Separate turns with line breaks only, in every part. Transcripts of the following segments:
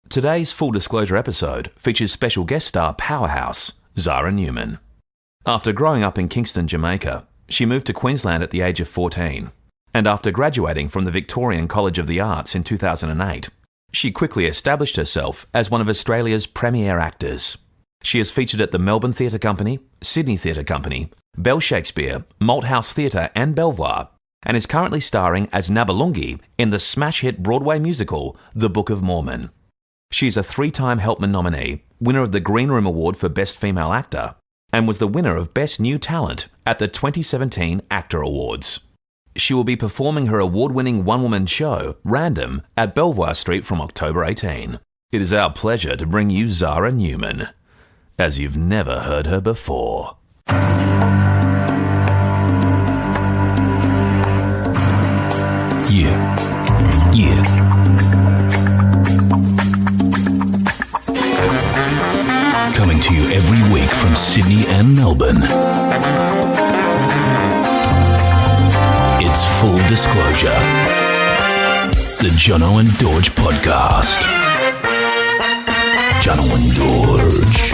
Today's Full Disclosure episode features special guest star powerhouse Zahra Newman. After growing up in Kingston, Jamaica, she moved to Queensland at the age of 14. And after graduating from the Victorian College of the Arts in 2008, she quickly established herself as one of Australia's premier actors. She is featured at the Melbourne Theatre Company, Sydney Theatre Company, Bell Shakespeare, Malthouse Theatre and Belvoir, and is currently starring as Nabalungi in the smash hit Broadway musical The Book of Mormon. She's a 3-time Helpman nominee, winner of the Green Room Award for Best Female Actor, and was the winner of Best New Talent at the 2017 Actor Awards. She will be performing her award-winning one-woman show, Random, at Belvoir Street from October 18. It is our pleasure to bring you Zahra Newman, as you've never heard her before. Yeah. Coming to you every week from Sydney and Melbourne. It's Full Disclosure, the Jono and Dorje podcast. Jono and Dorje,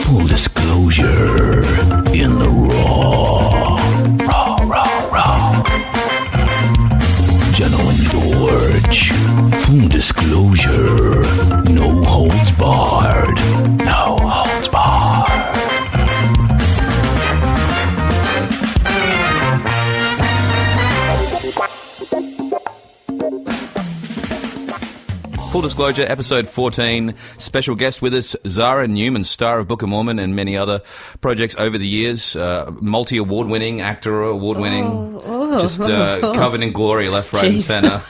full disclosure in the raw. Jono and Dorje, full disclosure, no holds barred. No holds barred. Full Disclosure, episode 14. Special guest with us, Zahra Newman, star of Book of Mormon and many other projects over the years. Multi-award winning, actor award winning, covered in glory, left, right, and centre.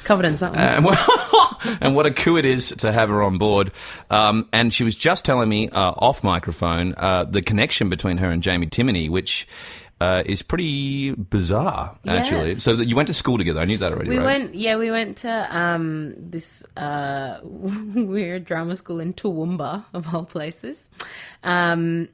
Covered in something.
And what a coup it is to have her on board. And she was just telling me off microphone the connection between her and Jamie Timoney, which is pretty bizarre, actually.
Yes.
So you went to school together. I knew that already, right?
We went to this weird drama school in Toowoomba, of all places. I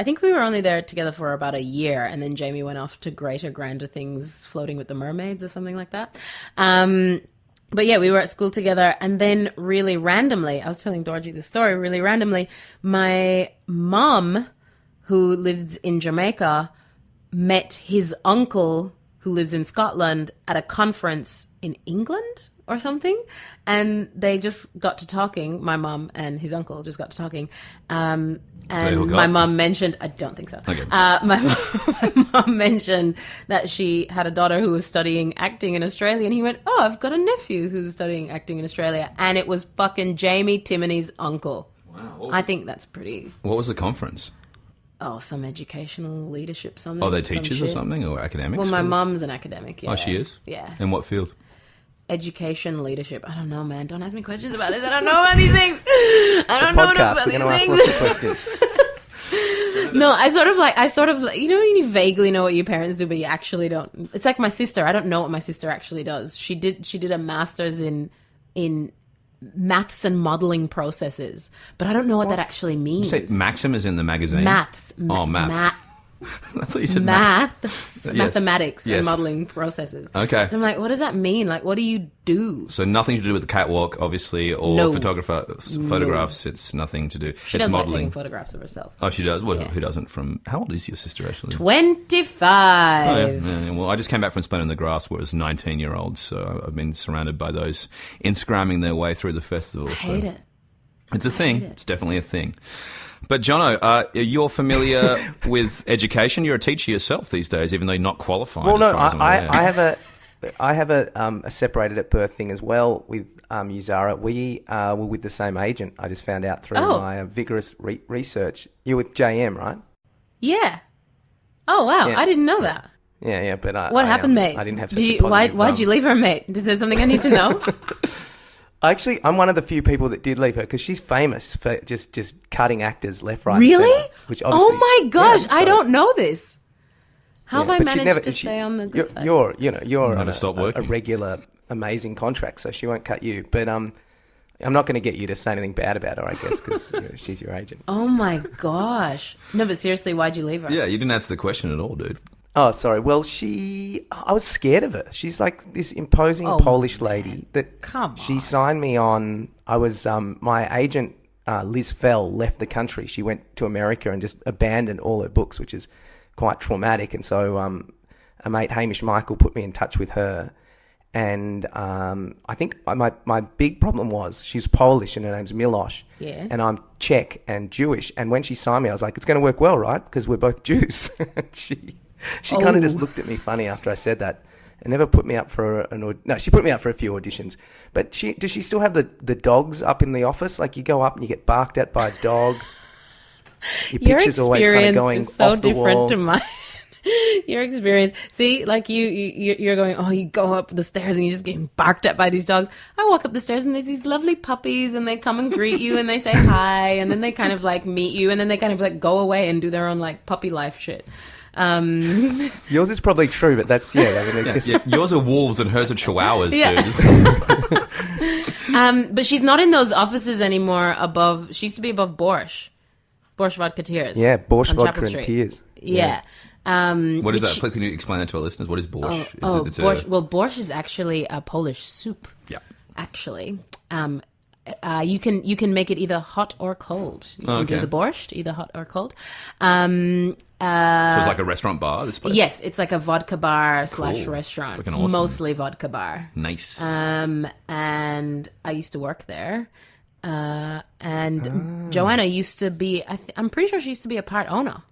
think we were only there together for about a year, and then Jamie went off to greater, grander things, floating with the mermaids or something like that. But yeah, we were at school together, and then really randomly, I was telling Dorje the story, really randomly, my mom, who lives in Jamaica, met his uncle, who lives in Scotland, at a conference in England or something, and they just got to talking. My mum and his uncle just got to talking, and my mum mentioned, I don't think so. Okay. My mum mentioned that she had a daughter who was studying acting in Australia, and he went, "Oh, I've got a nephew who's studying acting in Australia," and it was fucking Jamie Timoney's uncle. Wow. I think that's pretty.
What was the conference?
Oh, some educational leadership, something.
Oh, they're teachers or something, or academics?
Well, my mum's an academic, yeah.
Oh, she is?
Yeah.
In what field?
Education, leadership. I don't know, man. Don't ask me questions about this. I don't know about these things. I don't know about these things. Lots of questions. No, I sort of like, you know, you vaguely know what your parents do, but you actually don't. It's like my sister. I don't know what my sister actually does. She did a master's in maths and modelling processes, but I don't know what that actually means.
You say Maxim is in the magazine?
Maths.
Maths. I thought you said
mathematics and modelling processes. Okay. And I'm like, what does that mean? Like, what do you do?
So nothing to do with the catwalk, obviously, or photographs. It's nothing to do.
She does like taking photographs of herself.
Oh, she does? Who doesn't? How old is your sister, actually?
25.
Oh, yeah. Well, I just came back from Spun in the Grass, where it was 19-year-olds, so I've been surrounded by those Instagramming their way through the festival.
I hate it.
It's a thing. It's definitely a thing. But Jono, you're familiar with education. You're a teacher yourself these days, even though you're not qualified.
Well, no, I have a separated at birth thing as well with you, Zahra. We were with the same agent. I just found out through my vigorous research. You're with JM, right?
Yeah. Oh wow, yeah. I didn't know that.
Yeah, but
what happened, mate?
I didn't have such a positive.
Why'd you leave her, mate? Is there something I need to know?
Actually, I'm one of the few people that did leave her because she's famous for just cutting actors left, right,
really?
and centre, which obviously,
oh my gosh, I don't know this. How have I managed to stay on the good side? You're
on a regular, amazing contract, so she won't cut you. But I'm not going to get you to say anything bad about her, I guess, because she's your agent.
Oh my gosh. No, but seriously, why'd you leave her?
Yeah, you didn't answer the question at all, dude.
Oh, sorry. Well, I was scared of her. She's like this imposing Polish lady that
come
she
on.
signed me on. I was, my agent, Liz Fell, left the country. She went to America and just abandoned all her books, which is quite traumatic. And so, a mate, Hamish Michael, put me in touch with her. And, I think my big problem was she's Polish and her name's Mcleish.
Yeah.
And I'm Czech and Jewish. And when she signed me, I was like, it's going to work well, right? Because we're both Jews. She kind of just looked at me funny after I said that, and never put me up for she put me up for a few auditions. But does she still have the dogs up in the office? Like, you go up and you get barked at by a dog. Your picture's always kind of going
is so
off the
different
wall.
to mine. Your experience. See, like you're going, oh, you go up the stairs and you're just getting barked at by these dogs. I walk up the stairs and there's these lovely puppies and they come and greet you and they say hi and then they kind of like meet you and then they kind of like go away and do their own like puppy life shit.
Yours is probably true, but that's
Yours are wolves and hers are chihuahuas,
dude. But she's not in those offices anymore above. She used to be above Borscht Vodka Tears.
Yeah, Borscht
on
Vodka
Chapel
and
Street.
Tears.
Yeah.
What is that? Can you explain that to our listeners? What is borscht?
Borscht. Well, borscht is actually a Polish soup.
Yeah.
Actually, you can make it either hot or cold. You can do the borscht either hot or cold.
So it's like a restaurant bar, this place?
Yes, it's like a vodka bar / restaurant.
Fucking awesome.
Mostly vodka bar.
Nice.
And I used to work there. And Joanna used to be, I'm pretty sure she used to be a part owner.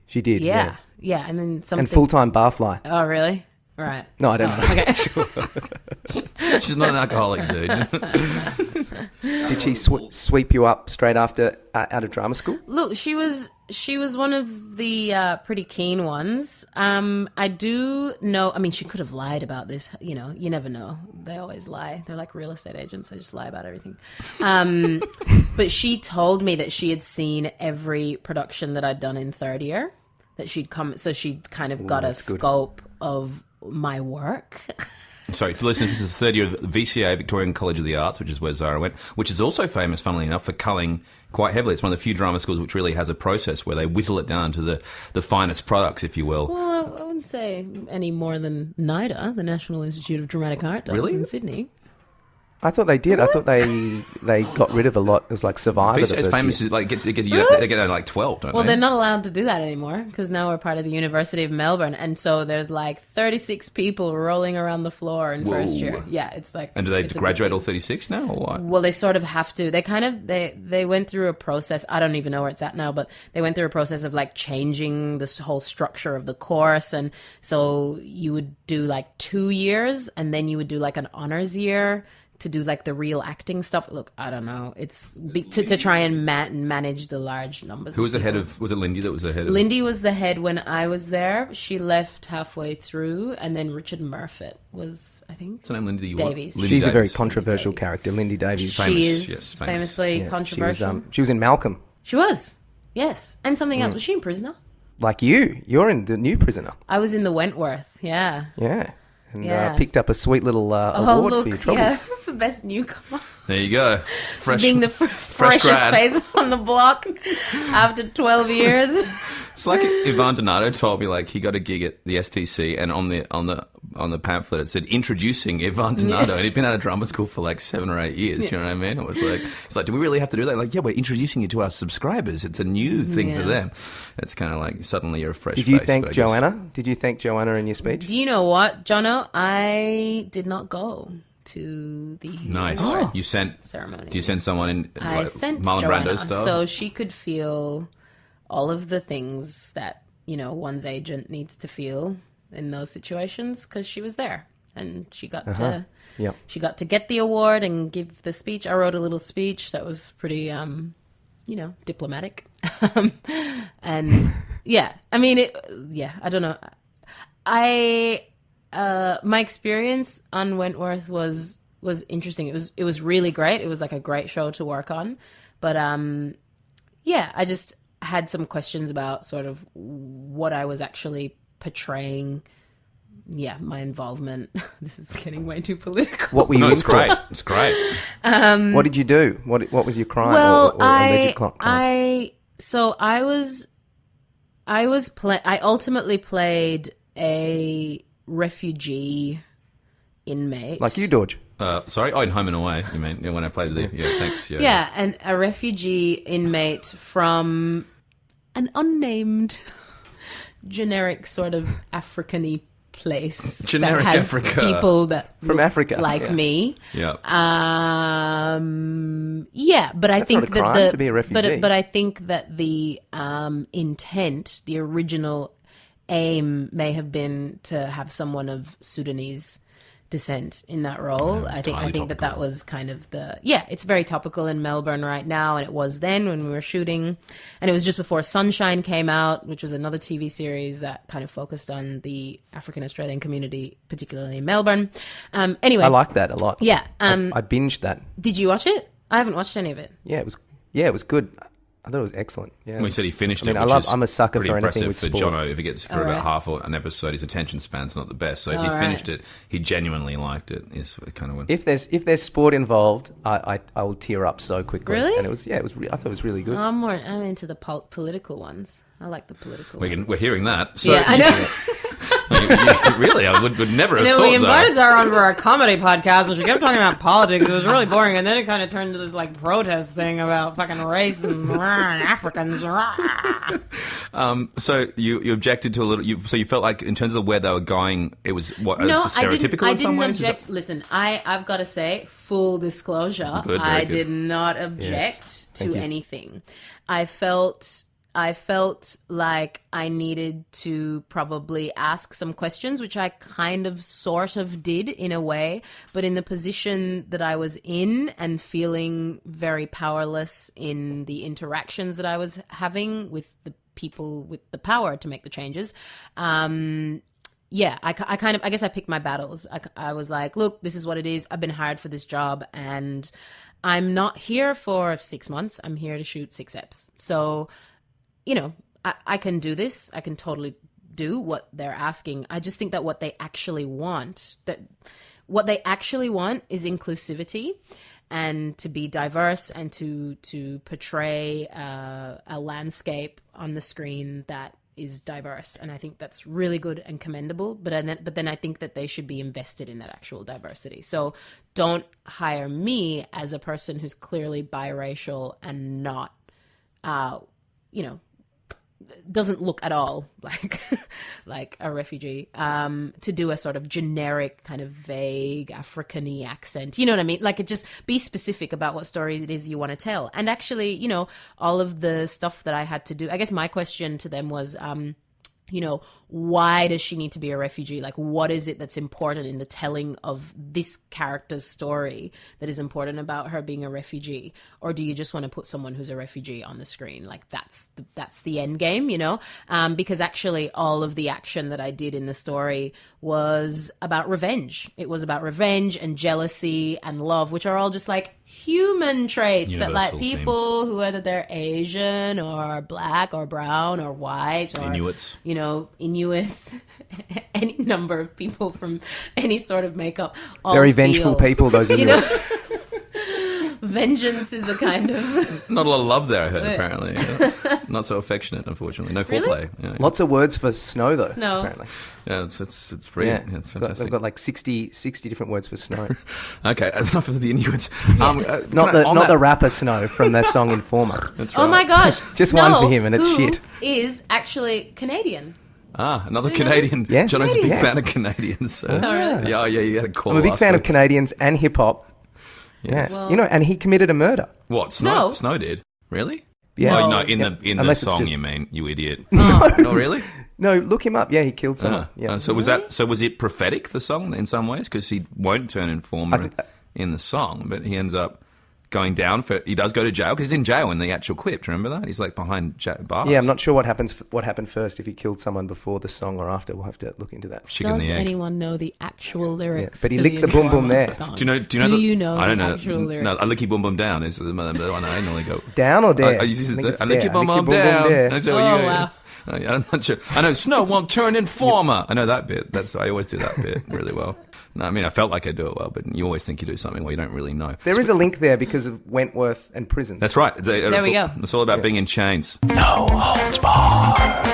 She did.
Yeah. And then something.
And full-time barfly.
Oh, really? Right.
No, I don't know.
Okay.
She's not an alcoholic, dude.
Did she sweep you up straight after out of drama school?
Look, she was one of the pretty keen ones. I do know. I mean, she could have lied about this. You know, you never know. They always lie. They're like real estate agents. They just lie about everything. But she told me that she had seen every production that I'd done in third year. That she'd come, so she'd kind of got a scope of my work.
Sorry, for listeners, this is the third year of VCA, Victorian College of the Arts, which is where Zahra went, which is also famous, funnily enough, for culling quite heavily. It's one of the few drama schools which really has a process where they whittle it down to the finest products, if you will.
Well, I wouldn't say any more than NIDA, the National Institute of Dramatic Art, does in Sydney.
I thought they did. I thought they got rid of a lot. It was like Survivor.
It's famous. Like they get out like 12, don't they?
Well, they're not allowed to do that anymore because now we're part of the University of Melbourne, and so there's like 36 people rolling around the floor in first year. Yeah, it's like.
And do they graduate all 36 now, or what?
Well, they sort of have to. They kind of they went through a process. I don't even know where it's at now, but they went through a process of like changing this whole structure of the course, and so you would do like 2 years, and then you would do like an honors year to do like the real acting stuff. Look, I don't know. It's to try and manage the large numbers.
Who was the head of? Was it Lindy that was the head of?
Lindy was the head when I was there. She left halfway through, and then Richard Murfitt was, I think.
What's her name? Lindy
Davies.
Lindy
She's
Davies.
a very controversial character, Lindy Davies.
She is famously controversial.
She was in Malcolm.
She was, yes, and something else. Was she in Prisoner?
Like you're in the new Prisoner.
I was in the Wentworth. Yeah.
Yeah. And picked up a sweet little award for your trouble.
Yeah, for best newcomer.
There you go.
Being the freshest face on the block after 12 years.
It's like Ivan Donato told me, like, he got a gig at the STC, and on the pamphlet it said introducing Ivan Donato, and he'd been out of drama school for like 7 or 8 years. Do you know what I mean? It was like, it's like, do we really have to do that? Like, yeah, we're introducing you to our subscribers. It's a new thing for them. It's kind of like suddenly you're a fresh face.
Did you thank Joanna? Did you thank Joanna in your speech?
Do you know what, Jono? I did not go to the
You sent
ceremony.
Do you send someone in?
I sent
Marlon
Joanna
Brando style,
so she could feel all of the things that one's agent needs to feel in those situations because she was there and she got to get the award and give the speech. I wrote a little speech that was pretty diplomatic. And I mean I don't know. My experience on Wentworth was interesting. It was really great. It was like a great show to work on. But I just had some questions about sort of what I was actually portraying. Yeah, my involvement. This is getting way too political.
What were you in
it's
for?
great. It's great.
What did you do? What was your crime or alleged crime?
So I was I ultimately played a refugee inmate.
Like you, Dorje.
Sorry? Oh, in Home and Away, you mean? When I played the... Yeah, thanks. Yeah,
Yeah, and a refugee inmate from an unnamed generic sort of African-y place.
Generic
that has
Africa.
People that
From
look
Africa,
like
yeah.
me.
Yeah.
Yeah, but I
That's
think
not a
that
crime to be a refugee.
But I think that the intent, the original aim, may have been to have someone of Sudanese descent in that role. I think that was kind of it's very topical in Melbourne right now, and it was then when we were shooting, and it was just before Sunshine came out, which was another TV series that kind of focused on the African Australian community, particularly in Melbourne. Anyway,
I liked that a lot.
Yeah,
I binged that.
did you watch it? I haven't watched any of it.
Yeah, it was good. I thought it was excellent. Yeah,
Well, he said he finished
I mean,
it,
I'm a sucker
pretty
for anything
impressive
with
for
sport.
Jono. If he gets through about half an episode, his attention span's not the best. So if he's finished it, he genuinely liked it. Is kind of what...
If there's sport involved, I will tear up so quickly.
Really?
And it was I thought it was really good.
I'm into the political ones. I like the political ones.
We're hearing that. So
Yeah, I know.
Really, I would never have
And then
thought
we invited
Zara.
Zara onto our comedy podcast, and she kept talking about politics. It was really boring, and then it kind of turned into this like protest thing about fucking race and Africans.
So you objected to a little. So you felt like in terms of where they were going, it was stereotypical
I
in some
didn't
ways.
object. Listen, I've got to say, full disclosure,
Good, very
I
good.
did not object to anything. I felt like I needed to probably ask some questions, which I kind of sort of did in a way, but in the position that I was in and feeling very powerless in the interactions that I was having with the people with the power to make the changes. I guess I picked my battles. I was like, look, this is what it is. I've been hired for this job, and I'm not here for 6 months. I'm here to shoot 6 eps. So, I can do this. I can totally do what they're asking. I just think that what they actually want is inclusivity and to be diverse and to portray a landscape on the screen that is diverse. And I think that's really good and commendable. But then I think that they should be invested in that actual diversity. So don't hire me as a person who's clearly biracial and not, doesn't look at all like a refugee, to do a sort of generic kind of vague African-y accent. You know what I mean? Like, it just be specific about what stories it is you want to tell. And actually, all of the stuff that I had to do, I guess my question to them was, why does she need to be a refugee? Like, what is it that's important in the telling of this character's story that is important about her being a refugee? Or do you just want to put someone who's a refugee on the screen? Like, that's the end game, because actually all of the action that I did in the story was about revenge. It was about revenge and jealousy and love, which are all just like human traits that like people who, whether they're Asian or black or brown or white or
Inuits,
Inuits, any number of people from any sort of makeup.
Very vengeful people, those Inuits.
Vengeance is a kind of...
Not a lot of love there, I heard, apparently. Yeah. Not so affectionate, unfortunately. No foreplay. Yeah.
Lots of words for snow, though,
Snow.
apparently.
Yeah, it's brilliant. Yeah, it's fantastic.
They've got like 60 different words for snow.
Okay, enough of the Inuits.
Not the rapper Snow from their song Informer.
That's right.
Oh my gosh.
Just
Snow,
one for him, and it's
who
shit.
Is actually Canadian.
Another Canadian.
Yes.
Jono's a big
Yes.
fan of Canadians.
really?
Yeah, you had a call.
I'm a big
last
fan of
week.
Canadians and hip hop.
Yes.
Yeah, and he committed a murder.
What?
No.
Snow did? Really?
Yeah.
Oh, no, in the
Unless it's
song,
just-
you mean, you idiot.
No.
Oh, really?
No, look him up. Yeah, he killed someone. Yeah.
So was it prophetic, the song, in some ways? Because he won't turn informer in the song, but he ends up going down he does go to jail, because he's in jail in the actual clip. Do you remember that? He's like behind bars.
Yeah, I'm not sure what happened first, if he killed someone before the song or after. We'll have to look into that.
Chicken
Does
the egg.
anyone know the actual lyrics?
But he
to
licked the boom boom there.
song?
Do you know?
Do you know
I don't
the
know.
actual lyrics?
No, I licky boom boom down is the one I normally go.
Down or there?
I usually say,
it's
I licky
there.
boom
I lick
boom
your
down.
there.
That's how you go.
wow.
I'm not sure. I know Snow won't turn informer. I know that bit. I always do that bit really well. No, I mean, I felt like I do it well, but you always think you do something well, you don't really know.
There is a link there because of Wentworth and prisons.
That's right.
There we go.
It's all about being in chains. No holds barred.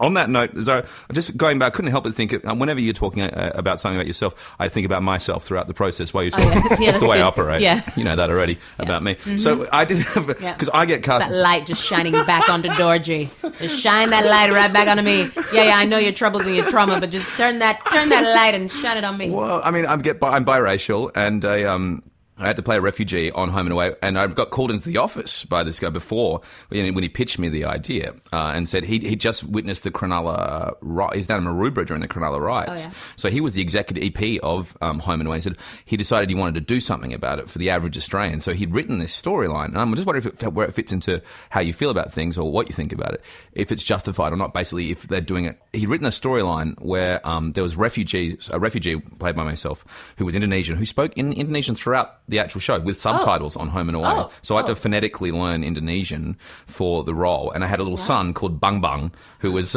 On that note, Zahra, just going back, I couldn't help but think, whenever you're talking about something about yourself, I think about myself throughout the process while you're talking. Just the way I operate. Yeah. You know that already about me. Mm-hmm. So I did have, because I get cast.
That light just shining back onto Dorje. Just shine that light right back onto me. Yeah, I know your troubles and your trauma, but just turn that light and shine it on me.
Well, I mean, I'm biracial, and I had to play a refugee on Home and Away, and I got called into the office by this guy before when he pitched me the idea and said he just witnessed the Cronulla riot. He's down in Maroubra during the Cronulla riots.
Oh, yeah.
So he was the executive EP of Home and Away. He said he decided he wanted to do something about it for the average Australian. So he'd written this storyline, and I'm just wondering where it fits into how you feel about things or what you think about it, if it's justified or not, basically, if they're doing it. He'd written a storyline where there was a refugee played by myself who was Indonesian, who spoke in Indonesian throughout the actual show with subtitles on Home and Away. So I had to phonetically learn Indonesian for the role. And I had a little son called Bang Bang, who was...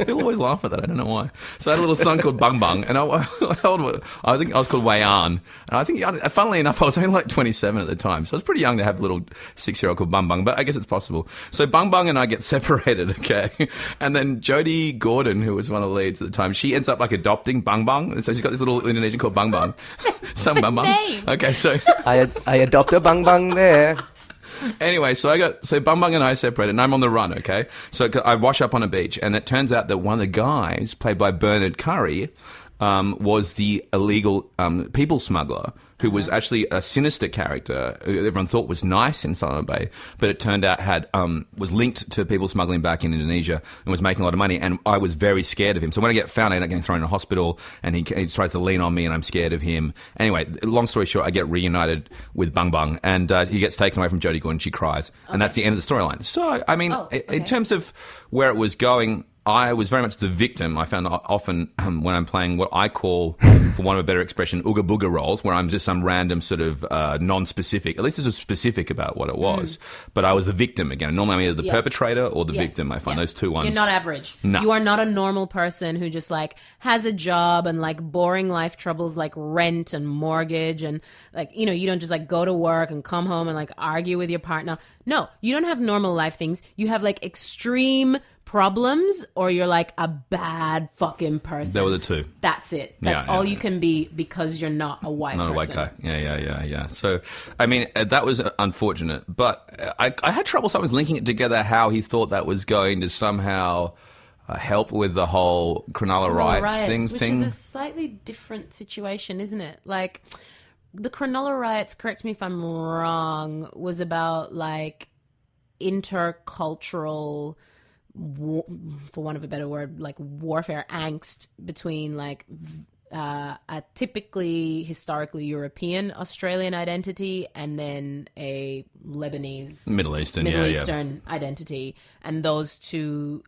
He'll always laugh at that. I don't know why. So I had a little son called Bang Bang, and I think I was called Wayan. And I think, funnily enough, I was only like 27 at the time. So I was pretty young to have a little 6-year-old called Bang Bang, but I guess it's possible. So Bang Bang and I get separated, okay? And then Jodie Gordon, who was one of the leads at the time, she ends up like adopting Bang Bang. And so she's got this little Indonesian called Bang Bang. Some Bang Bang. Okay, so
I adopt a Bang Bang there.
Anyway, so Bang Bang and I separated, and I'm on the run, okay? So I wash up on a beach, and it turns out that one of the guys, played by Bernard Curry, was the illegal people smuggler, who was actually a sinister character who everyone thought was nice in Silent Bay, but it turned out was linked to people smuggling back in Indonesia and was making a lot of money, and I was very scared of him. So when I get found, I end up getting thrown in a hospital, and he tries to lean on me, and I'm scared of him. Anyway, long story short, I get reunited with Bang Bang, and he gets taken away from Jodie Gordon, she cries, and that's the end of the storyline. So, I mean, in terms of where it was going, I was very much the victim. I found often when I'm playing what I call, for want of a better expression, ooga booga roles, where I'm just some random sort of non-specific. At least this was specific about what it was. But I was the victim again. Normally I'm either the perpetrator or the victim. I find those two ones.
You're not average.
No.
You are not a normal person who just like has a job and like boring life troubles like rent and mortgage and like, you know, you don't just like go to work and come home and like argue with your partner. No, you don't have normal life things. You have like extreme problems, or you're like a bad fucking person.
They were the two.
That's it. That's all you can be because you're not a white person.
Not a white guy. Yeah. So, I mean, that was unfortunate, but I had trouble sometimes linking it together how he thought that was going to somehow help with the whole Cronulla riots thing.
Which is a slightly different situation, isn't it? Like, the Cronulla riots, correct me if I'm wrong, was about like intercultural, for want of a better word, like warfare, angst between like a typically historically European Australian identity and then a Lebanese Middle Eastern identity, and those two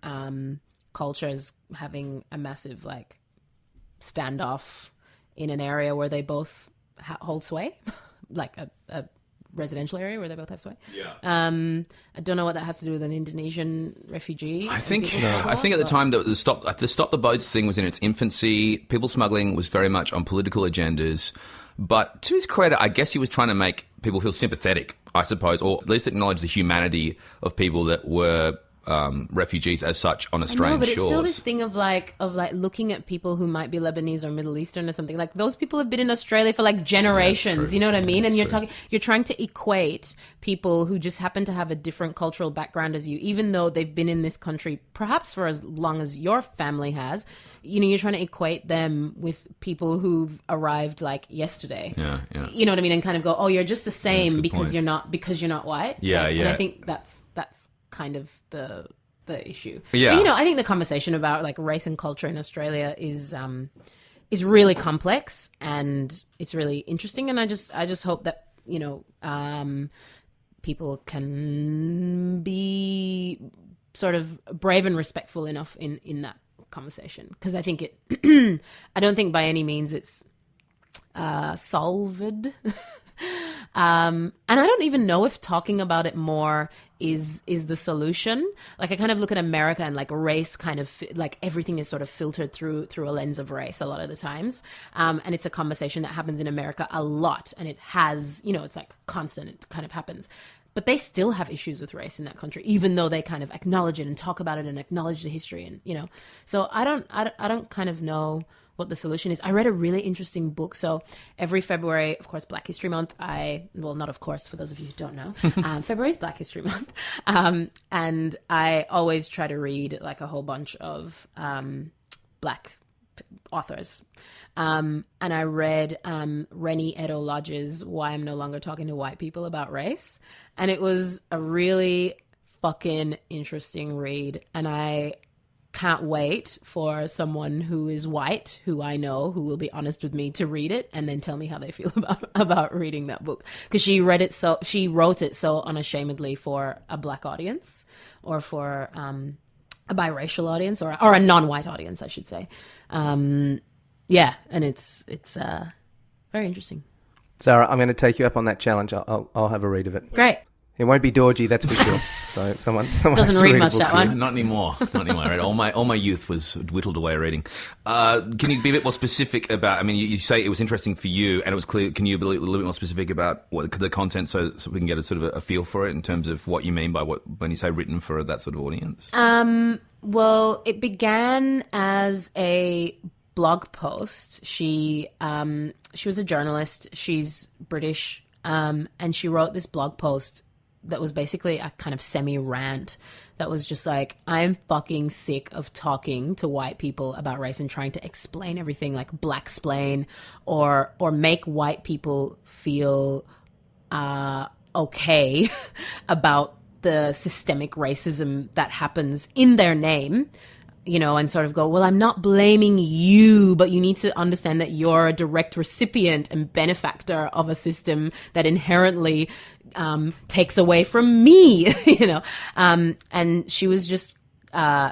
cultures having a massive like standoff in an area where they both hold sway, like a residential area where they both have sway. Yeah. I don't know what that has to do with an Indonesian refugee.
I think at the time that the stop the boats thing was in its infancy. People smuggling was very much on political agendas. But to his credit, I guess he was trying to make people feel sympathetic, I suppose, or at least acknowledge the humanity of people that were refugees as such on Australian shores.
But it's still this thing of like looking at people who might be Lebanese or Middle Eastern or something. Like, those people have been in Australia for like generations. You know what I mean? And you're trying to equate people who just happen to have a different cultural background as you, even though they've been in this country perhaps for as long as your family has. You know, you're trying to equate them with people who've arrived like yesterday. Yeah. You know what I mean? And kind of go, oh, you're just the same because you're not white.
Yeah.
And I think that's kind of the issue.
Yeah.
But, you know, I think the conversation about like race and culture in Australia is really complex and it's really interesting, and I just hope that, you know, people can be sort of brave and respectful enough in that conversation, because I think I don't think by any means it's solved. And I don't even know if talking about it more is the solution. Like, I kind of look at America and like race kind of like everything is sort of filtered through a lens of race a lot of the times. And it's a conversation that happens in America a lot, and it has, you know, it's like constant, it kind of happens. But they still have issues with race in that country, even though they kind of acknowledge it and talk about it and acknowledge the history, and, you know. So I don't kind of know what the solution is. I read a really interesting book. So every February, of course, Black History Month, well, not of course, for those of you who don't know, February is Black History Month. And I always try to read like a whole bunch of Black authors. And I read Rennie Edo Lodge's Why I'm No Longer Talking to White People About Race. And it was a really fucking interesting read. And I can't wait for someone who is white, who I know, who will be honest with me, to read it and then tell me how they feel about reading that book. Because she wrote it so unashamedly for a Black audience, or for a biracial audience, or a non-white audience, I should say. Yeah, and it's very interesting.
Zahra, I'm going to take you up on that challenge. I'll have a read of it.
Great.
It won't be Dorje, that's for sure. So someone
doesn't read much, that one.
Not anymore. Not anymore. Right? All my youth was whittled away reading. Can you be a bit more specific about? I mean, you say it was interesting for you, and it was clear. Can you be a little bit more specific about what the content, so we can get a sort of a feel for it in terms of what you mean by when you say written for that sort of audience?
Well, it began as a blog post. She was a journalist. She's British, and she wrote this blog post that was basically a kind of semi-rant that was just like, I'm fucking sick of talking to white people about race and trying to explain everything, like black-splain, or make white people feel okay about the systemic racism that happens in their name, you know, and sort of go, well, I'm not blaming you, but you need to understand that you're a direct recipient and benefactor of a system that inherently takes away from me, you know. And she was just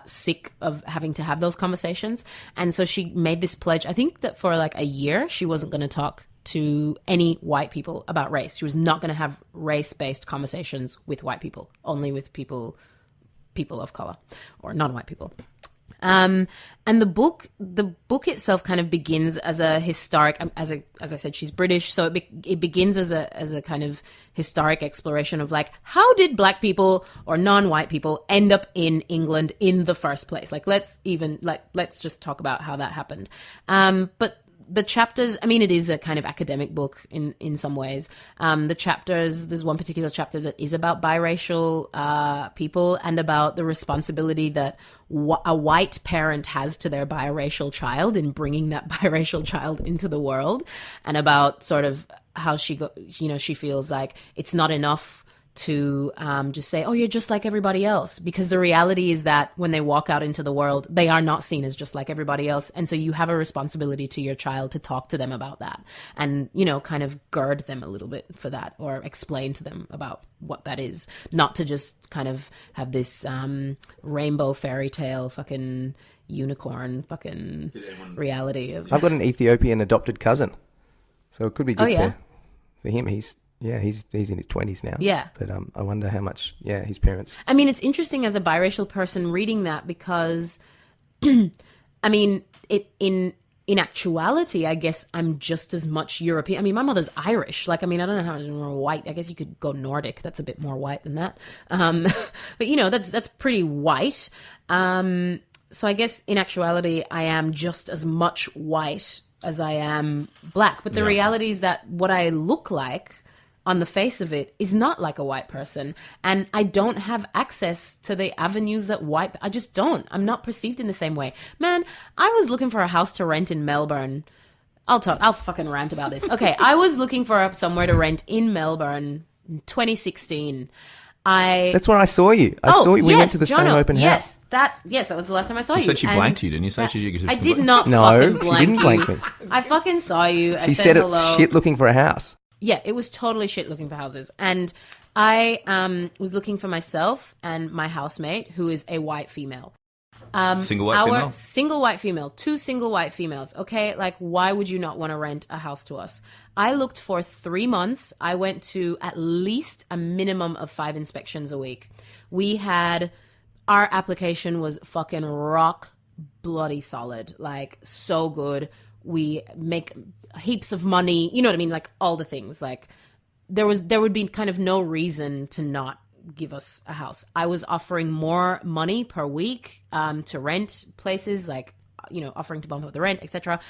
sick of having to have those conversations. And so she made this pledge, I think that for like a year, she wasn't going to talk to any white people about race. She was not going to have race-based conversations with white people, only with people of color or non-white people. And the book itself kind of begins as a historic, as I said, she's British, so it begins as a kind of historic exploration of like, how did black people or non-white people end up in England in the first place? Like, let's just talk about how that happened. But the chapters, I mean, it is a kind of academic book in some ways. The chapters, there's one particular chapter that is about biracial people and about the responsibility that a white parent has to their biracial child in bringing that biracial child into the world, and about sort of how she feels like it's not enough to just say, oh, you're just like everybody else, because the reality is that when they walk out into the world, they are not seen as just like everybody else. And so you have a responsibility to your child to talk to them about that and, you know, kind of gird them a little bit for that, or explain to them about what that is, not to just kind of have this rainbow fairy tale fucking unicorn fucking reality of...
I've got an Ethiopian adopted cousin, so it could be good for him. He's in his 20s now. Yeah. But I wonder how much, his parents...
I mean, it's interesting as a biracial person reading that, because, I mean, in actuality, I guess I'm just as much European. I mean, my mother's Irish. Like, I mean, I don't know how much more white. I guess you could go Nordic. That's a bit more white than that. But, you know, that's pretty white. So I guess in actuality, I am just as much white as I am black. But the reality is that what I look like on the face of it is not like a white person, and I don't have access to the avenues that I just don't. I'm not perceived in the same way. Man, I was looking for a house to rent in Melbourne. I'll fucking rant about this. Okay, I was looking for somewhere to rent in Melbourne in 2016. That's
where I saw you. I saw you. We went to the same open house.
That was the last time I saw you.
You said she blanked you, didn't you?
I did not fucking blank you.
No, she didn't blank me.
I fucking saw you.
She said hello. It's shit looking for a house.
Yeah, it was totally shit looking for houses. And I was looking for myself and my housemate, who is a white female.
Single white female?
Single white female. 2 single white females. Okay, like, why would you not want to rent a house to us? I looked for 3 months. I went to at least a minimum of 5 inspections a week. Our application was fucking rock bloody solid, like so good. We make heaps of money, you know what I mean? Like all the things. Like there would be kind of no reason to not give us a house. I was offering more money per week to rent places, like, you know, offering to bump up the rent, etc.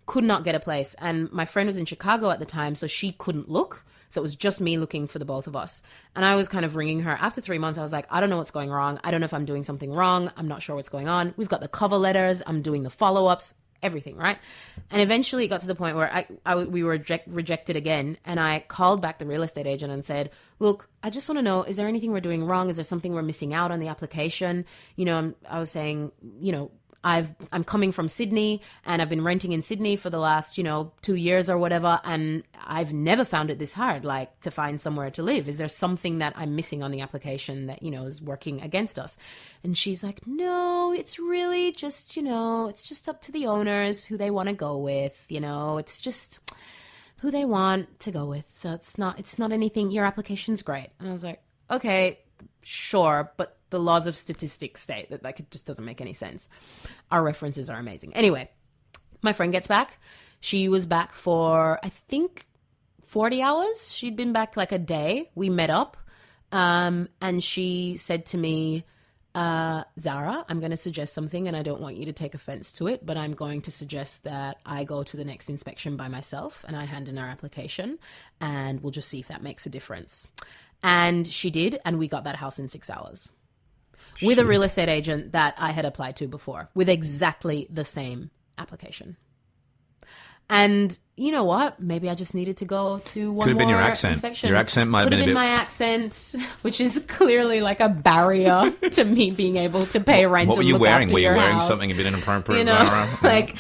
Could not get a place. And my friend was in Chicago at the time, so she couldn't look. So it was just me looking for the both of us. And I was kind of ringing her. After 3 months, I was like, I don't know what's going wrong. I don't know if I'm doing something wrong. I'm not sure what's going on. We've got the cover letters. I'm doing the follow-ups, everything, right? And eventually it got to the point where we were rejected again. And I called back the real estate agent and said, look, I just want to know, is there anything we're doing wrong? Is there something we're missing out on the application? You know, I was saying, you know, I'm coming from Sydney and I've been renting in Sydney for the last, 2 years or whatever. And I've never found it this hard, like to find somewhere to live. Is there something that I'm missing on the application that, is working against us? And she's like, no, it's really just, it's just up to the owners who they want to go with. It's just who they want to go with. So it's not anything. Your application's great. And I was like, okay, sure. But the laws of statistics state that it just doesn't make any sense. Our references are amazing. Anyway, my friend gets back. She was back for, I think, 40 hours. She'd been back like a day. We met up and she said to me, Zahra, I'm going to suggest something and I don't want you to take offense to it, but I'm going to suggest that I go to the next inspection by myself and I hand in our application and we'll just see if that makes a difference. And she did, and we got that house in 6 hours. With a real estate agent that I had applied to before, with exactly the same application. And you know what? Maybe I just needed to go to one more inspection. Could have been your accent.
Your accent might have been a bit...
my accent, which is clearly like a barrier to me being able to pay rent.
What were you wearing? Were you wearing
house.
Something a bit inappropriate?
Like...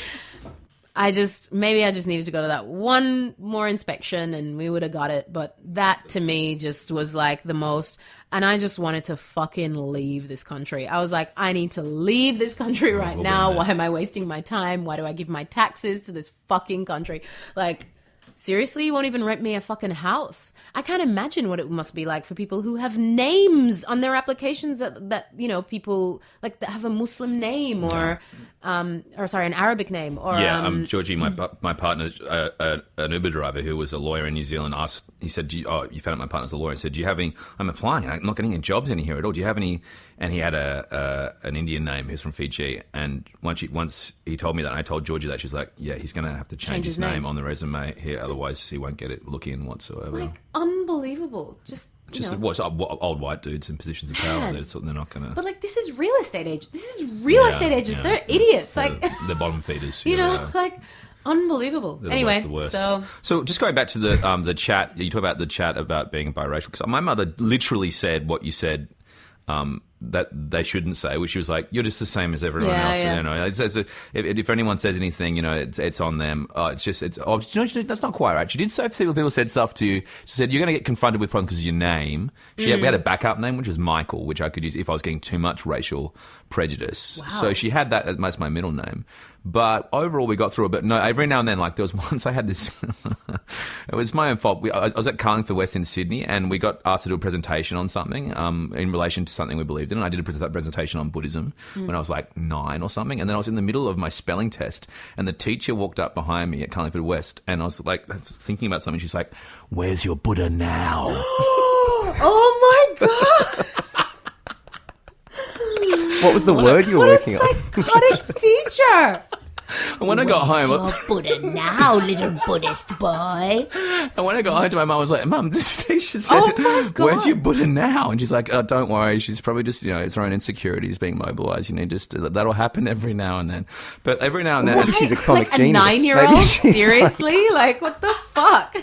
I just needed to go to that one more inspection and we would have got it. But that to me just was like the most, and I just wanted to fucking leave this country. I was like, I need to leave this country right now. Why am I wasting my time? Why do I give my taxes to this fucking country? Like, seriously, you won't even rent me a fucking house. I can't imagine what it must be like for people who have names on their applications that people like that have a Muslim name or an Arabic name or
Georgie, my partner's an Uber driver who was a lawyer in New Zealand asked. He said, you found out my partner's a lawyer. He said, do you have any? I'm applying. I'm not getting any jobs in here at all. Do you have any? And he had an Indian name. He was from Fiji. And once he told me that, I told Georgie that. She's like, yeah, he's going to have to change his name on the resume here. Otherwise, he won't get it look in whatsoever.
Like, unbelievable. Just
what's old white dudes in positions of power. They're not going to...
But, like, this is real estate agents. This is real estate agents. Yeah, they're idiots. Like,
they're bottom feeders.
Like... Unbelievable. Anyway,
the worst. So just going back to the chat, you talk about the chat about being biracial, because my mother literally said what you said that they shouldn't say, which she was like, you're just the same as everyone else. Yeah. If anyone says anything, it's on them. That's not quite right. She did say people said stuff to you. She said, you're going to get confronted with problems because of your name. We had a backup name, which was Michael, which I could use if I was getting too much racial prejudice. Wow. So she had that as my middle name. But overall, we got through it. But no, every now and then, like there was once I had this, it was my own fault. I was at Carlingford West in Sydney and we got asked to do a presentation on something in relation to something we believed in. And I did a presentation on Buddhism when I was like 9 or something. And then I was in the middle of my spelling test and the teacher walked up behind me at Carlingford West and I was like thinking about something. She's like, where's your Buddha now?
Oh my God.
What was the word you were working on?
What a psychotic teacher.
And when I got home...
Where's your Buddha now, little Buddhist boy?
And when I got home to my mum, I was like, Mum, this teacher said, where's your Buddha now? And she's like, oh, don't worry. She's probably just, it's her own insecurities being mobilised. That'll happen every now and then. But every now and then...
Maybe she's a comic genius.
A 9-year-old? Seriously? Like, what the fuck?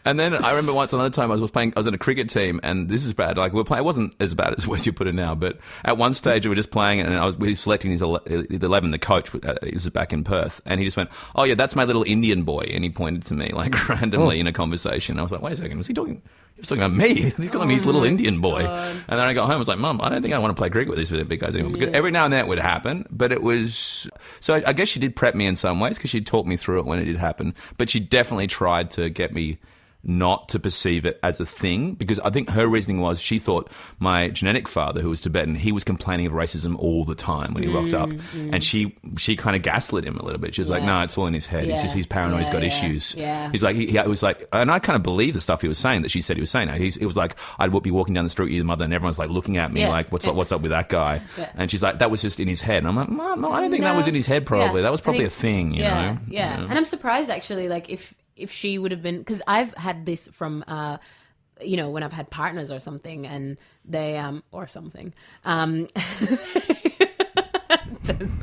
And then I remember once another time I was in a cricket team and this is bad. Like we were playing, it wasn't as bad as Where's Your Buddha Now, but at one stage we were just playing it and we were selecting these 11, the coach, this is back in Perth, and he just went, oh yeah, that's my little Indian boy. And he pointed to me like randomly in a conversation. I was like, wait a second, was he talking he was talking about me. He's calling me his little Indian boy.
God.
And then I got home, I was like, Mum, I don't think I want to play cricket with these big guys anymore. Because every now and then it would happen, but it was... So I guess she did prep me in some ways because she talked me through it when it did happen. But she definitely tried to get me not to perceive it as a thing, because I think her reasoning was she thought my genetic father, who was Tibetan, he was complaining of racism all the time when he rocked up, and she kind of gaslit him a little bit. She was like, no, it's all in his head. It's just he's paranoid, he's got issues. He's like, he was like, and I kind of believe the stuff he was saying that she said he was saying. He was like, I'd be walking down the street with your mother and everyone's like looking at me like, what's up with that guy? And she's like, that was just in his head. And I'm like, Mom, I don't think that was in his head probably. That was probably a thing, you know?
Yeah. And I'm surprised actually, like if she would have been, because I've had this from, when I've had partners or something, and they, or something,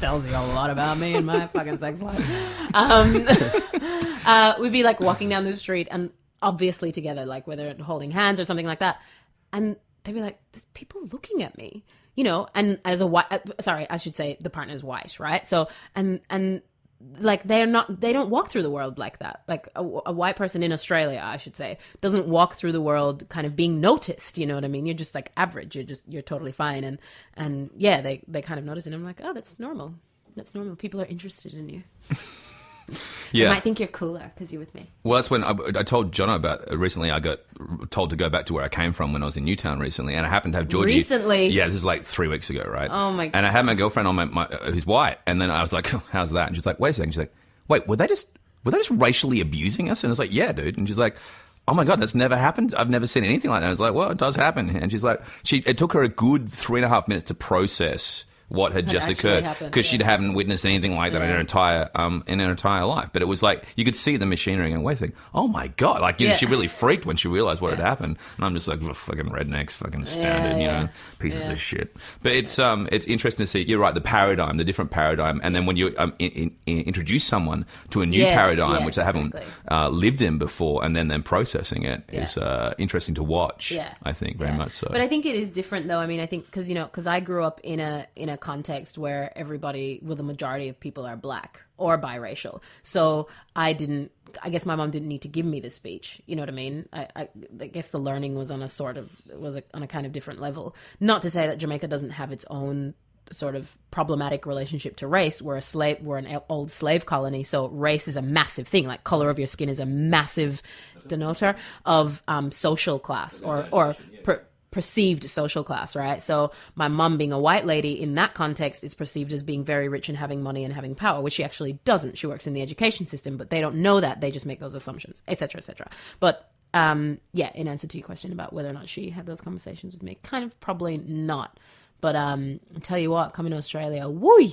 tells you a lot about me and my fucking sex life. We'd be like walking down the street and obviously together, like whether holding hands or something like that, and they'd be like, "There's people looking at me," and as a white, I should say the partner's white, right? So and like they don't walk through the world like that. Like a white person in Australia, I should say, doesn't walk through the world kind of being noticed. You know what I mean? You're just like average. You're totally fine. And yeah, they kind of notice it. And I'm like, oh, that's normal. That's normal. People are interested in you.
Yeah.
They might think you're cooler because you're with me.
Well, that's when I told Jono about recently. I got told to go back to where I came from when I was in Newtown recently, and I happened to have Georgie.
Recently?
Yeah, this is like 3 weeks ago, right?
Oh my God.
And I had my girlfriend on my who's white, and then I was like, "How's that?" And she's like, "Wait a second." She's like, "Wait, were they just racially abusing us?" And I was like, "Yeah, dude." And she's like, "Oh my God, that's never happened. I've never seen anything like that." I was like, "Well, it does happen." And she's like, it took her a good 3.5 minutes to process what had just occurred, because she hadn't witnessed anything like that in her entire life. But it was like you could see the machinery and waiting. Oh my God! Like she really freaked when she realized what had happened. And I'm just like, fucking rednecks, fucking standard, pieces of shit. But it's interesting to see. You're right. The different paradigm, and then when you introduce someone to a new paradigm which they haven't lived in before, and then processing it is interesting to watch. Yeah. I think very much so.
But I think it is different though. I mean, I think because I grew up in a context where the majority of people are black or biracial. So I guess my mom didn't need to give me the speech. You know what I mean? I guess the learning was on a kind of different level. Not to say that Jamaica doesn't have its own sort of problematic relationship to race. We're an old slave colony. So race is a massive thing. Like color of your skin is a massive denoter of social class or perceived social class, right? So my mum being a white lady in that context is perceived as being very rich and having money and having power, which she actually doesn't. She works in the education system, but they don't know that. They just make those assumptions, etc., etc. But in answer to your question about whether or not she had those conversations with me, kind of probably not. But I'll tell you what, coming to Australia, woo,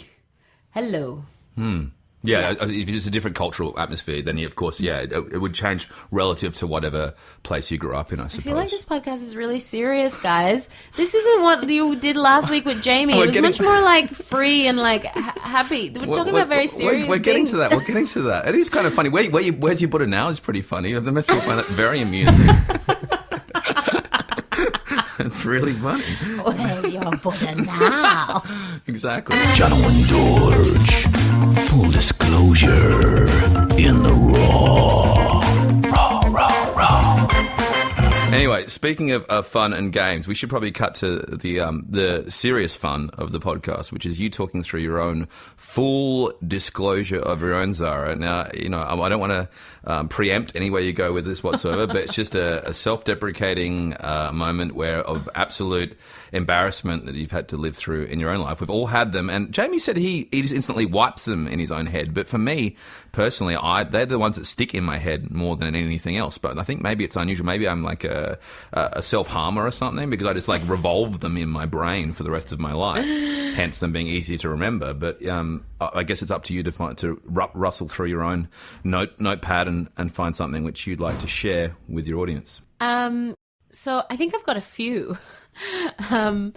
hello.
Yeah, if it's a different cultural atmosphere, then of course, it would change relative to whatever place you grew up in, I suppose.
I feel like this podcast is really serious, guys. This isn't what you did last week with Jamie. It was much more like free and like happy. We're talking about very serious
We're getting
things.
to that. We're getting to that. It is kind of funny. Where's your Buddha now is pretty funny. The most people find that very amusing. It's really funny.
Where's your Buddha now?
Exactly.
Jono and Dorje, full disclosure in the raw.
Anyway, speaking of fun and games, we should probably cut to the serious fun of the podcast, which is you talking through your own full disclosure of your own Zahra. Now, I don't want to preempt any way you go with this whatsoever, but it's just a self-deprecating moment of absolute embarrassment that you've had to live through in your own life. We've all had them, and Jamie said he just instantly wipes them in his own head. But for me, personally, they're the ones that stick in my head more than anything else. But I think maybe it's unusual. Maybe I'm like a self-harmer or something, because I just like revolve them in my brain for the rest of my life, hence them being easier to remember. But I guess it's up to you to rustle through your own notepad and find something which you'd like to share with your audience.
So I think I've got a few. I've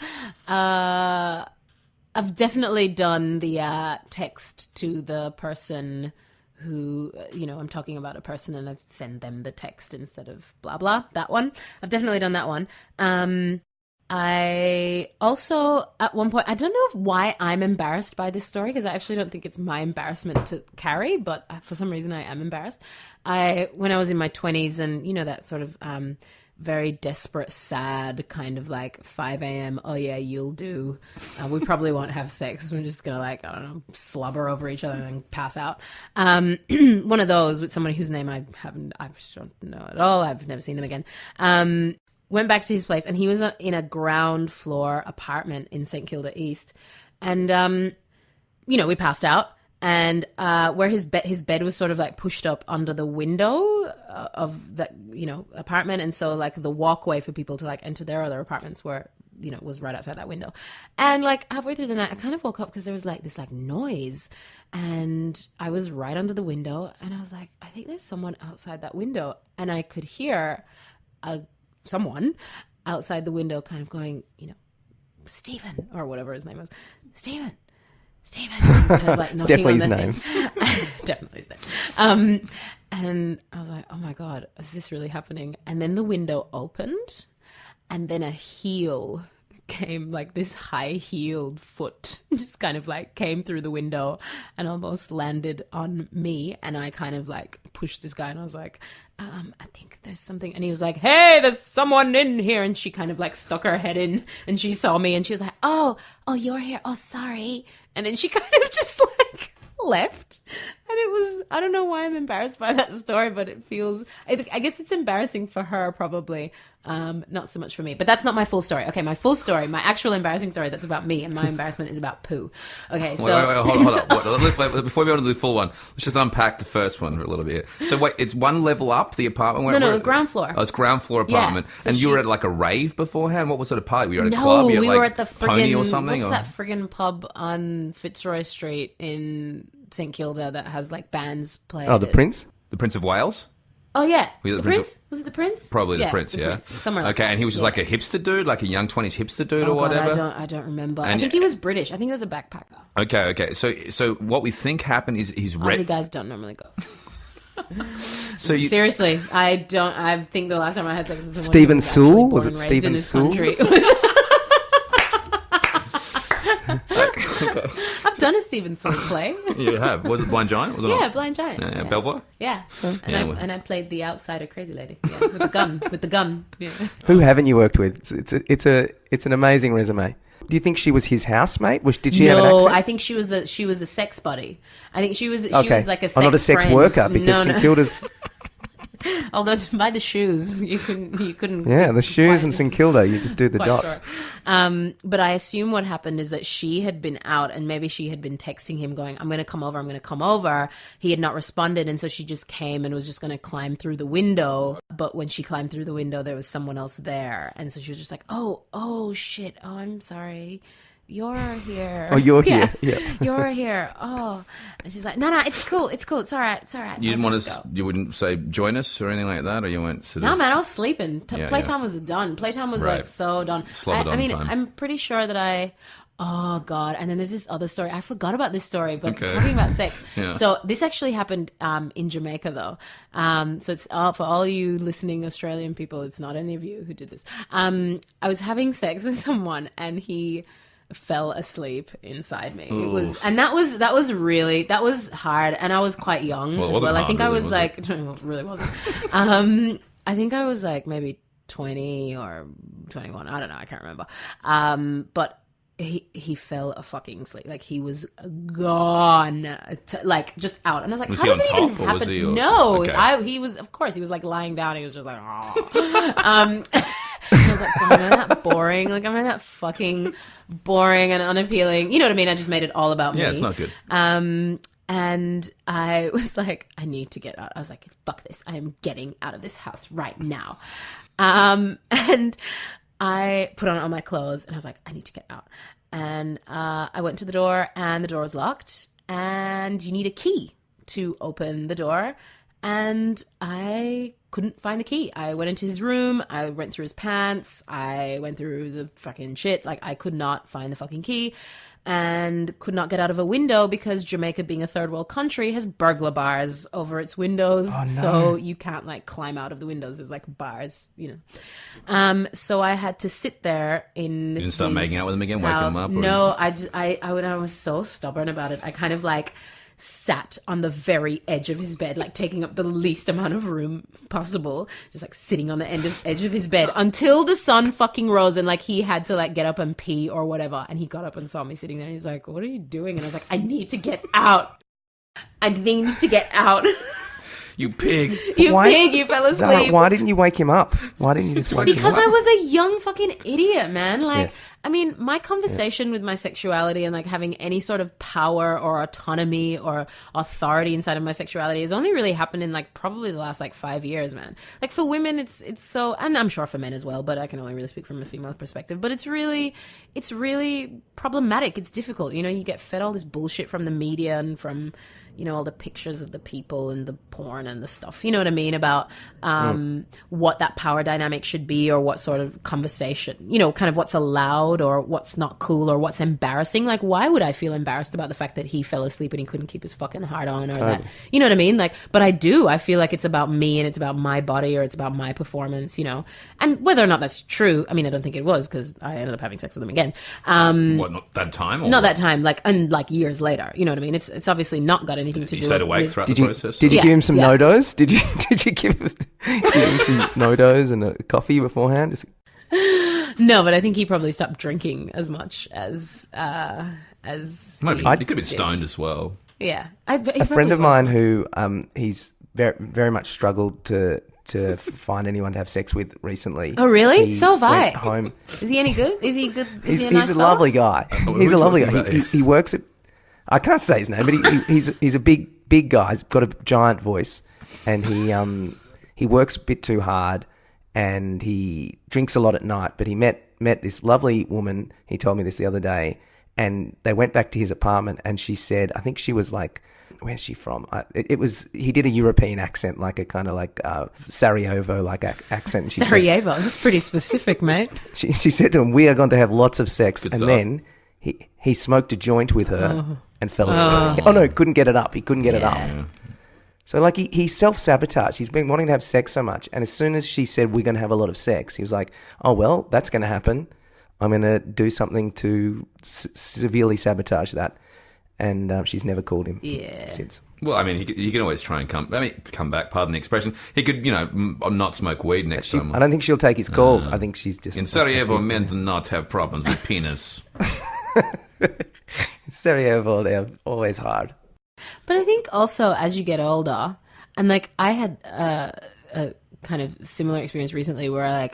definitely done the text to the person who, I'm talking about a person and I've sent them the text instead of blah, blah, that one. I've definitely done that one. I also, at one point, I don't know why I'm embarrassed by this story, because I actually don't think it's my embarrassment to carry, but for some reason I am embarrassed. When I was in my 20s and, that sort of very desperate, sad kind of like 5 a.m. Oh yeah, you'll do. We probably won't have sex. We're just gonna like, I don't know, slobber over each other and then pass out. One of those with somebody whose name I don't know at all. I've never seen them again. Went back to his place, and he was in a ground floor apartment in St Kilda East, and we passed out. And where his bed was sort of like pushed up under the window of that, apartment. And so like the walkway for people to like enter their other apartments was right outside that window. And like halfway through the night, I kind of woke up because there was like this like noise, and I was right under the window, and I was like, I think there's someone outside that window. And I could hear someone outside the window kind of going, Stephen, or whatever his name was, Stephen, kind of like knocking
definitely
on
his
the
name.
Definitely his name. And I was like, oh my God, is this really happening? And then the window opened, and then a heel came, like this high-heeled foot just kind of like came through the window and almost landed on me. And I kind of like pushed this guy, and I was like, I think there's something. And he was like, hey, there's someone in here. And she kind of like stuck her head in, and she saw me, and she was like, oh, you're here. Oh, sorry. And then she kind of just like left. And it was, I don't know why I'm embarrassed by that story, but it feels, I guess it's embarrassing for her probably, not so much for me. But that's not my full story. Okay, my full story, my actual embarrassing story, that's about me, and my embarrassment is about poo. Okay, so...
Wait, hold up. Before we go on to the full one, let's just unpack the first one for a little bit. So wait, it's one level up, the apartment?
No, ground floor.
Oh, it's ground floor apartment.
Yeah, so
and you were at like a rave beforehand? What sort of party? Were you at a
No,
club? You
we
at,
were
like,
at the
Pony
friggin',
or something?
what's that friggin' pub on Fitzroy Street in St Kilda that has like bands playing?
Oh, the Prince?
The Prince of Wales?
Oh, yeah.
Was it
The
the Prince
Prince? Was it the Prince?
Probably the Prince, yeah.
Somewhere like
okay,
that.
and he was just
Yeah.
like a hipster dude, like a young 20s hipster dude
Oh,
or
God,
whatever?
I don't remember.
And
I think he was British. I think he was a backpacker.
Okay. So what we think happened is he's
Aussie guys don't normally go.
So you,
Seriously, I think the last time I had sex with someone
Stephen
who was actually
Sewell?
born
Was
and
it
raised
Stephen
in this
Sewell?
country. I've done a Stephen Sewell play.
you have. Was it Blind Giant? Was it
Yeah,
not?
Blind Giant.
Yeah. Belvoir?
Yeah.
Yeah,
And I played the outsider crazy lady. Yeah, with the gun. Yeah.
Who haven't you worked with? It's an amazing resume. Do you think she was his housemate? Did she have an accent?
I think she was a sex buddy. I think she was
Okay.
like a sex
not a sex
friend.
worker, because
no.
St Kilda's...
Although to buy the shoes, you couldn't.
Yeah, the shoes in
quite-
St Kilda, you just do the
quite
dots.
sure. But I assume what happened is that she had been out, and maybe she had been texting him going, I'm going to come over. He had not responded, and so she just came and was just going to climb through the window. But when she climbed through the window, there was someone else there. And so she was just like, oh shit. Oh, I'm sorry. You're here.
Oh, you're here. Yeah.
You're here. Oh. And she's like, no, it's cool. It's all right.
You didn't
I'll
want
just
to,
go.
you wouldn't say join us or anything like that? Or you went sort of...
No, man, I was sleeping.
Yeah,
Playtime was done. Playtime was
Right.
like so done.
Slobbered
I
on
mean,
time.
I'm pretty sure that oh God. And then there's this other story. I forgot about this story, but
Okay.
talking about sex.
Yeah.
So this actually happened in Jamaica though. So it's for all you listening Australian people, it's not any of you who did this. I was having sex with someone, and he fell asleep inside me. It was, and that was hard, and I was quite young
Well, it
as
wasn't
well. I
hard,
think I
really,
was
was
like, it really wasn't. I think I was like maybe 20 or 21. I don't know. I can't remember. But he fell a fucking asleep. Like he was gone, like just out. And I was like,
Was
how
he
does
on
it
top,
even
or was
happen?
he, or-
No,
okay.
he was. Of course, he was like lying down. He was just like, oh. I was like, God, am I that boring? Like, am I that fucking boring and unappealing? You know what I mean? I just made it all about me.
Yeah, it's not good.
And I was like, I need to get out. I was like, fuck this. I am getting out of this house right now. And I put on all my clothes, and I was like, I need to get out. And I went to the door, and the door was locked, and you need a key to open the door. And I couldn't find the key. I went into his room. I went through his pants. I went through the fucking shit. Like, I could not find the fucking key, and could not get out of a window because Jamaica, being a third world country, has burglar bars over its windows.
Oh, no.
So you can't like climb out of the windows. There's like bars, you know. So I had to sit there in.
You didn't start
his
making out with him again, waking
house.
him up? Or
No, I was so stubborn about it. I kind of like sat on the very edge of his bed, like taking up the least amount of room possible, just like sitting on the edge of his bed until the sun fucking rose and like he had to like get up and pee or whatever. And he got up and saw me sitting there and he's like, what are you doing? And I was like, I need to get out. I need to get out.
You pig.
You fell asleep.
Zahra, why didn't you wake him up? Why didn't you just wake him up?
Because I was a young fucking idiot, man. Like, yeah. I mean, my conversation with my sexuality and like having any sort of power or autonomy or authority inside of my sexuality has only really happened in like probably the last like 5 years, man. Like for women, it's so, and I'm sure for men as well, but I can only really speak from a female perspective. But it's really problematic. It's difficult. You know, you get fed all this bullshit from the media and from, you know, all the pictures of the people and the porn and the stuff, you know what I mean, about what that power dynamic should be or what sort of conversation, you know, kind of what's allowed or what's not cool or what's embarrassing. Like, why would I feel embarrassed about the fact that he fell asleep and he couldn't keep his fucking heart on or that, you know what I mean? Like, but I feel like it's about me and it's about my body or it's about my performance, you know, and whether or not that's true, I mean, I don't think it was because I ended up having sex with him again.
What, not that time? Or
not that time, like, and like years later, you know what I mean? It's obviously not got anything to do.
You stayed awake throughout the process?
Did you give him some no-dos? Did you give him some no-dos and a coffee beforehand?
No, but I think he probably stopped drinking as much as
Maybe he could have been stoned as well.
Yeah,
a friend of mine who he's very very much struggled to find anyone to have sex with recently.
Oh, really?
He
so have I.
went home.
Is he any good? Is he good? Is he
He's a lovely guy. He's a lovely guy.
About?
He works at. I can't say his name, but he's a big guy. He's got a giant voice, and he works a bit too hard, and he drinks a lot at night. But he met this lovely woman. He told me this the other day, and they went back to his apartment, and she said, I think she was like, where's she from? He did a European accent, like a kind of like Sarajevo like accent. She
Sarajevo, that's pretty specific, mate.
She said to him, "We are going to have lots of sex,"
Good
and
stuff.
Then he smoked a joint with her and fell asleep. Oh no, couldn't get it up. He couldn't get it up. So like he self-sabotaged. He's been wanting to have sex so much, and as soon as she said we're going to have a lot of sex, he was like, "Oh well, that's going to happen. I'm going to do something to severely sabotage that." And she's never called him since.
Well, I mean, he can always try and come back, pardon the expression. He could, you know, not smoke weed next time.
I don't think she'll take his calls. I think she's just...
In Sarajevo, men do not have problems with penis.
In Sarajevo, they're always hard.
But I think also as you get older, and like I had a kind of similar experience recently where I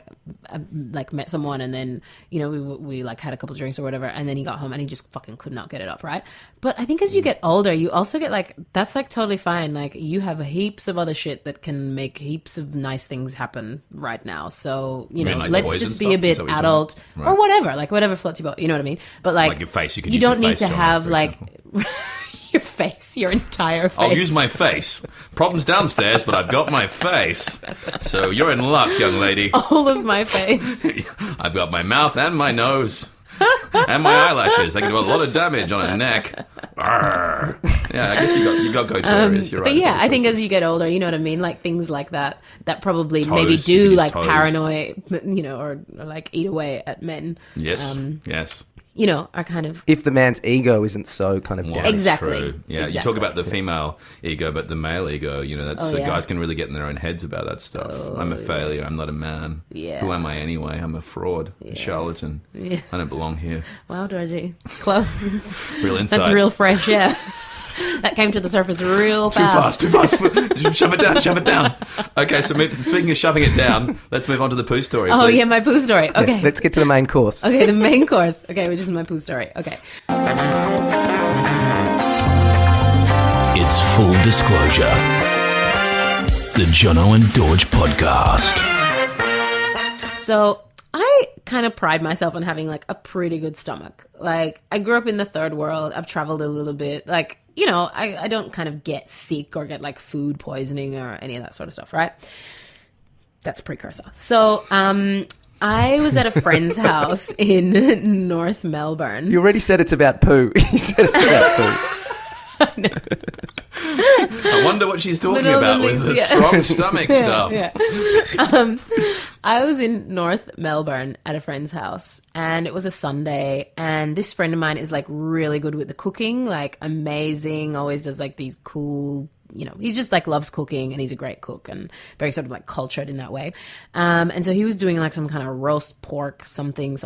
met someone and then, you know, we like had a couple of drinks or whatever, and then he got home and he just fucking could not get it up, right? But I think as you get older, you also get like, that's like totally fine. Like you have heaps of other shit that can make heaps of nice things happen right now. So, you know,
like
let's
toys
just
and
be
stuff?
a bit
Is that what you're
adult
saying?
or whatever, like whatever floats your boat, you know what I mean? But like
Your face, you can
you
use
don't
your
need
face,
to
Jono,
have
for
like
example.
your face, your entire face.
I'll use my face. Problems downstairs, but I've got my face. So you're in luck, young lady.
all of my face.
I've got my mouth and my nose. And my eyelashes. I can do a lot of damage on a neck. Arrgh. Yeah, I guess you got go-to areas. You're right.
But yeah, I think as you get older, you know what I mean? Like things like that probably
Toes,
maybe
you
do
can use
like
toes.
paranoid, you know, or like eat away at men.
Yes, yes.
You know, are kind of...
If the man's ego isn't so kind of
Well,
down.
that's
Exactly.
true. Yeah,
Exactly.
you talk about the female ego, but the male ego, you know, that's guys can really get in their own heads about that stuff. I'm a failure. I'm not a man.
Yeah.
Who am I anyway? I'm a fraud, a charlatan.
Yeah.
I don't belong here.
Wow, Dorje. It's close.
Real insight.
That's real fresh, yeah. That came to the surface real
Too
fast.
fast. Shove it down. Okay, so speaking of shoving it down, let's move on to the poo story,
Oh,
please.
yeah, my poo story. Okay.
Let's get to the main course.
Okay, the main course. Okay, which is my poo story. Okay.
It's full disclosure. The Jono and Dorje podcast.
So I kind of pride myself on having like a pretty good stomach. Like I grew up in the third world. I've traveled a little bit. Like, you know, I don't kind of get sick or get like food poisoning or any of that sort of stuff, right? That's a precursor. So I was at a friend's house in North Melbourne.
You already said it's about poo. You said it's about poo.
I wonder what she's talking about with the strong stomach stuff.
Yeah. I was in North Melbourne at a friend's house, and it was a Sunday, and this friend of mine is like really good with the cooking, like amazing, always does like these cool, you know, he just like loves cooking, and he's a great cook and very sort of like cultured in that way. And so he was doing like some kind of roast pork, something.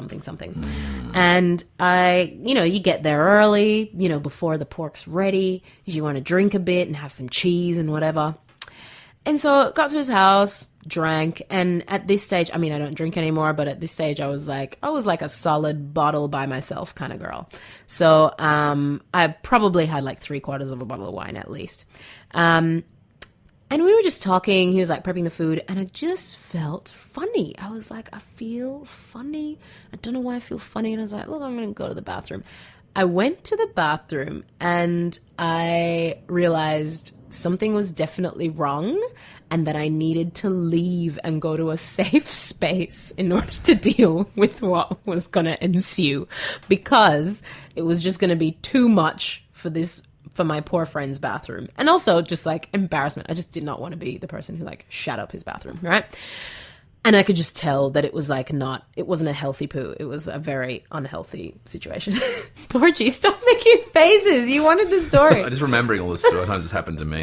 And you get there early, before the pork's ready, you want to drink a bit and have some cheese and whatever. And so got to his house, drank, and at this stage, I mean, I don't drink anymore, but at this stage I was like a solid bottle by myself kind of girl. So I probably had like 3/4 of a bottle of wine at least. And we were just talking, he was like prepping the food, and I just felt funny. I was like, I feel funny. I don't know why I feel funny. And I was like, look, I'm going to go to the bathroom. I went to the bathroom and I realized something was definitely wrong and that I needed to leave and go to a safe space in order to deal with what was going to ensue, because it was just going to be too much for my poor friend's bathroom. And also just like embarrassment. I just did not want to be the person who like shat up his bathroom, right? And I could just tell that it was like it wasn't a healthy poo. It was a very unhealthy situation. Dorje, stop making faces. You wanted the story.
I'm just remembering all the times it's happened to me.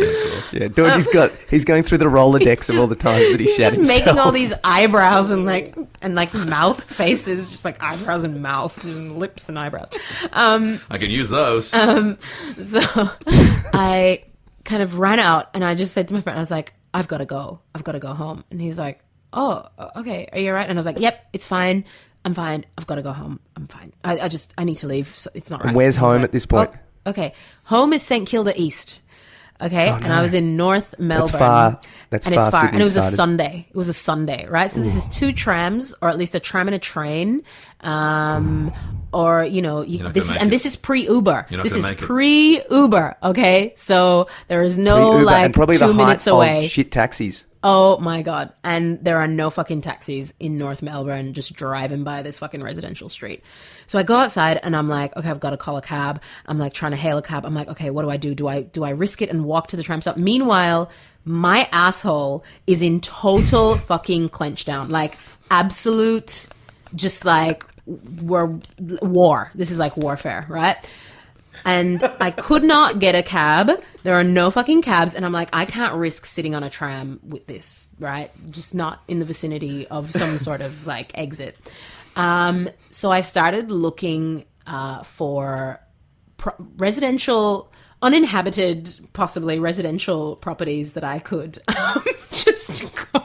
Yeah, Dorje's he's going through the Rolodex of all the times that he shat himself.
He's making all these eyebrows and mouth faces, just like eyebrows and mouth and lips and eyebrows.
I can use those.
So I kind of ran out and I just said to my friend, I was like, I've got to go home. And he's like, oh, okay, are you all right? And I was like, yep, it's fine. I'm fine. I've got to go home. I'm fine. I need to leave. So it's not right.
And where's home at this point?
Oh, okay. Home is St Kilda East. Okay. Oh, no. And I was in North Melbourne.
That's far.
It's far. And it was a Sunday. It was a Sunday, right? So this is 2 trams, or at least a tram and a train. Or, this is pre-Uber. This is pre-Uber. Okay. So there is no
pre-Uber,
like
and probably
2 minutes away.
Shit taxis.
Oh my God. And there are no fucking taxis in North Melbourne just driving by this fucking residential street. So I go outside and I'm like, okay, I've got to call a cab. I'm like trying to hail a cab. I'm like, okay, what do I do? Do I risk it and walk to the tram stop? Meanwhile, my asshole is in total fucking clench down. Like absolute, just like war. This is like warfare, right? And I could not get a cab. There are no fucking cabs. And I'm like, I can't risk sitting on a tram with this, right? Just not in the vicinity of some sort of like exit. So I started looking for residential, uninhabited, possibly residential properties that I could just go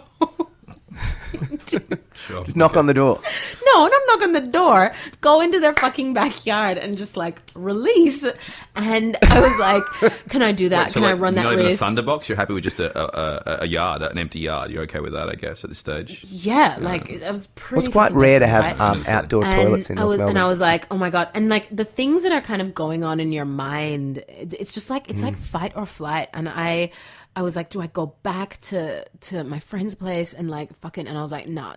into.
Sure.
Just knock on the door.
No, not knock on the door. Go into their fucking backyard and just like release. And I was like, can I do that?
Wait, so
can I run that
not
risk?
Even a thunderbox? You're happy with just a yard, an empty yard? You're okay with that, I guess, at this stage?
Yeah, like I was pretty.
Well, it's quite rare to have
right?
outdoor toilets in North Melbourne.
And I was like, oh my God. And like the things that are kind of going on in your mind, it's just like, it's like fight or flight. And I was like, do I go back to my friend's place and like fucking, and I was like, no.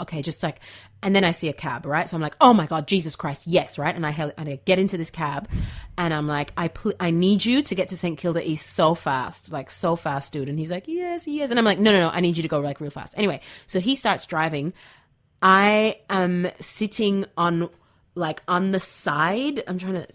Okay, just like, and then I see a cab, right? So I'm like, oh my God, Jesus Christ, yes, right? And I get into this cab and I'm like, I need you to get to St. Kilda East so fast, dude. And he's like, yes. And I'm like, no, I need you to go like real fast. Anyway, so he starts driving. I am sitting on the side. I'm trying to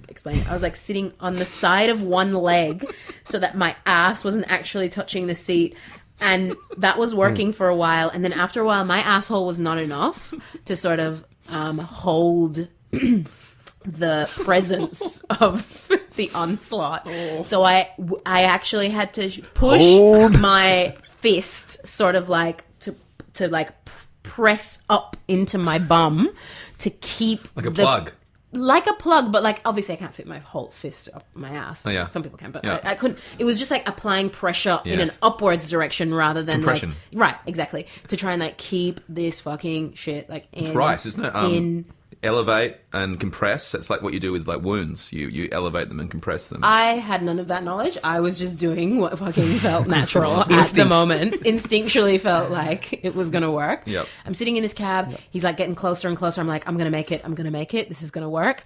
explain. I was like sitting on the side of one leg so that my ass wasn't actually touching the seat, and that was working for a while. And then after a while, my asshole was not enough to sort of hold the presence of the onslaught. So I actually had to push my fist sort of like to like press up into my bum to keep
like a plug.
Like a plug, but like obviously I can't fit my whole fist up my ass.
Oh, yeah.
Some people can, but
yeah.
I couldn't. It was just like applying pressure in an upwards direction rather than
compression.
Like, right, exactly, to try and like keep this fucking shit like in.
It's rice, isn't it? Elevate and compress. That's like what you do with like wounds. You elevate them and compress them.
I had none of that knowledge. I was just doing what fucking felt natural at the moment. Instinctually felt like it was gonna work.
Yep.
I'm sitting in his cab. Yep. He's like getting closer and closer. I'm like, I'm gonna make it. This is gonna work.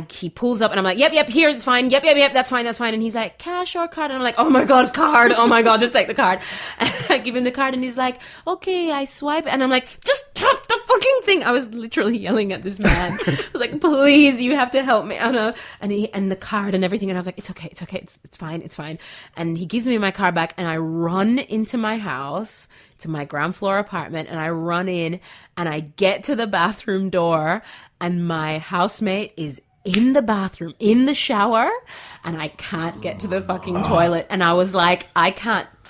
he pulls up and I'm like, yep, here, it's fine. Yep, that's fine. And he's like, cash or card? And I'm like, oh my God, card. Oh my God, just take the card. And I give him the card and he's like, okay, I swipe. And I'm like, just tap the fucking thing. I was literally yelling at this man. I was like, please, you have to help me. And the card and everything. And I was like, it's okay. It's fine. And he gives me my card back and I run into my house, to my ground floor apartment, and I run in and I get to the bathroom door and my housemate is in the bathroom, in the shower, and I can't get to the fucking toilet. And I was like, I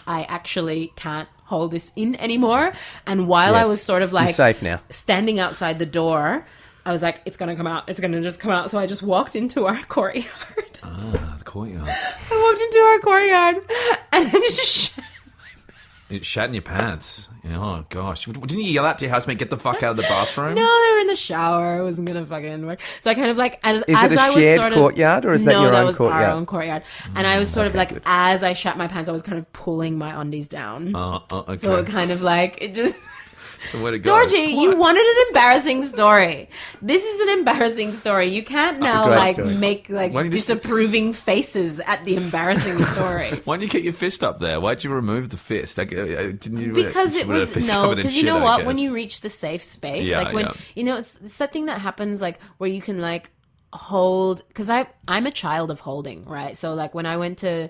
actually can't hold this in anymore. And while I was sort of like
you're safe now,
standing outside the door, I was like, it's going to come out. It's going to just come out. So I just walked into our courtyard.
The courtyard.
I walked into our courtyard and I just
It shat in your pants. Oh, gosh. Didn't you yell out to your housemate, get the fuck out of the bathroom?
No, they were in the shower. It wasn't going to fucking work. So I kind of like, as
it
I
a
was
shared
sort of,
courtyard or is that your
that
own
was
courtyard?
our own courtyard. And I was sort of like, as I shat my pants, I was kind of pulling my undies down.
Okay.
So it kind of like, it just...
So where to go?
Dorje, you wanted an embarrassing story. This is an embarrassing story. You can't now make disapproving faces at the embarrassing story.
Why didn't you get your fist up there? Why'd you remove the fist? Didn't you?
Because it was because you know what? When you reach the safe space, it's that thing that happens like where you can like hold, because I'm a child of holding, right? So like when I went to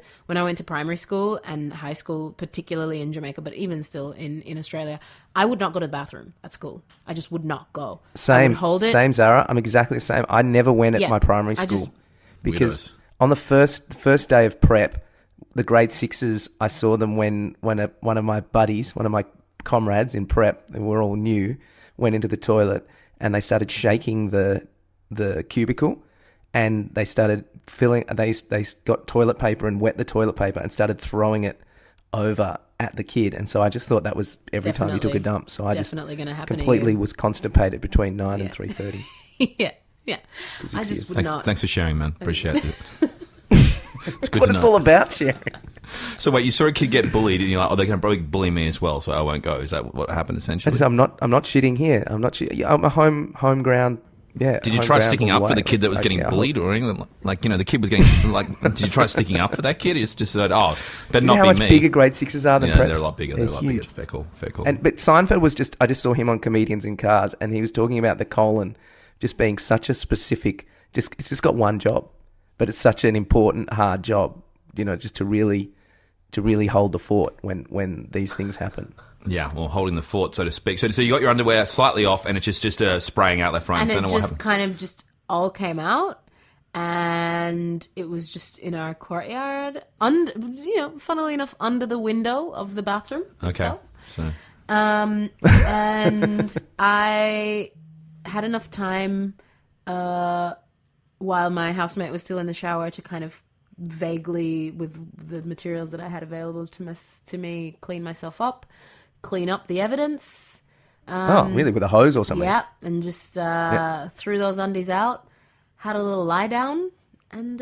primary school and high school, particularly in Jamaica, but even still in Australia, I would not go to the bathroom at school. I just would not go.
Same,
hold it.
Same, Zahra. I'm exactly the same. I never went at my primary school because on the first day of prep, the grade sixes, I saw them when one of my buddies, one of my comrades in prep, and we're all new, went into the toilet and they started shaking the cubicle, and they started filling. They got toilet paper and wet the toilet paper and started throwing it over at the kid. And so I just thought that was every time you took a dump. So I just completely was constipated between 9 and 3:30.
Yeah. I just would not.
Thanks for sharing, man. Appreciate it.
That's what it's all about, sharing.
So wait, you saw a kid get bullied, and you're like, "Oh, they're going to probably bully me as well, so I won't go." Is that what happened essentially?
I'm not shitting here. I'm a home ground. Yeah.
Did you try sticking up for the kid that was getting bullied, or anything? Like, the kid was getting like? Did you try sticking up for that kid? It's just better not be me.
How much bigger grade sixes are than preps?
They're a lot bigger. They're a lot bigger. It's faecal.
But Seinfeld was I just saw him on Comedians in Cars, and he was talking about the colon just being such a specific. It's just got one job, but it's such an important, hard job. Just to really hold the fort when these things happen.
Yeah, well, holding the fort, so to speak. So you got your underwear slightly off, and it's just spraying out left, right, and center.
And it just kind of just all came out, and it was just in our courtyard, funnily enough, under the window of the bathroom.
Okay.
Itself.
So.
And I had enough time while my housemate was still in the shower to kind of vaguely, with the materials that I had available to me, clean myself up. Clean up the evidence.
Really? With a hose or something?
Yeah, and just threw those undies out, had a little lie down, and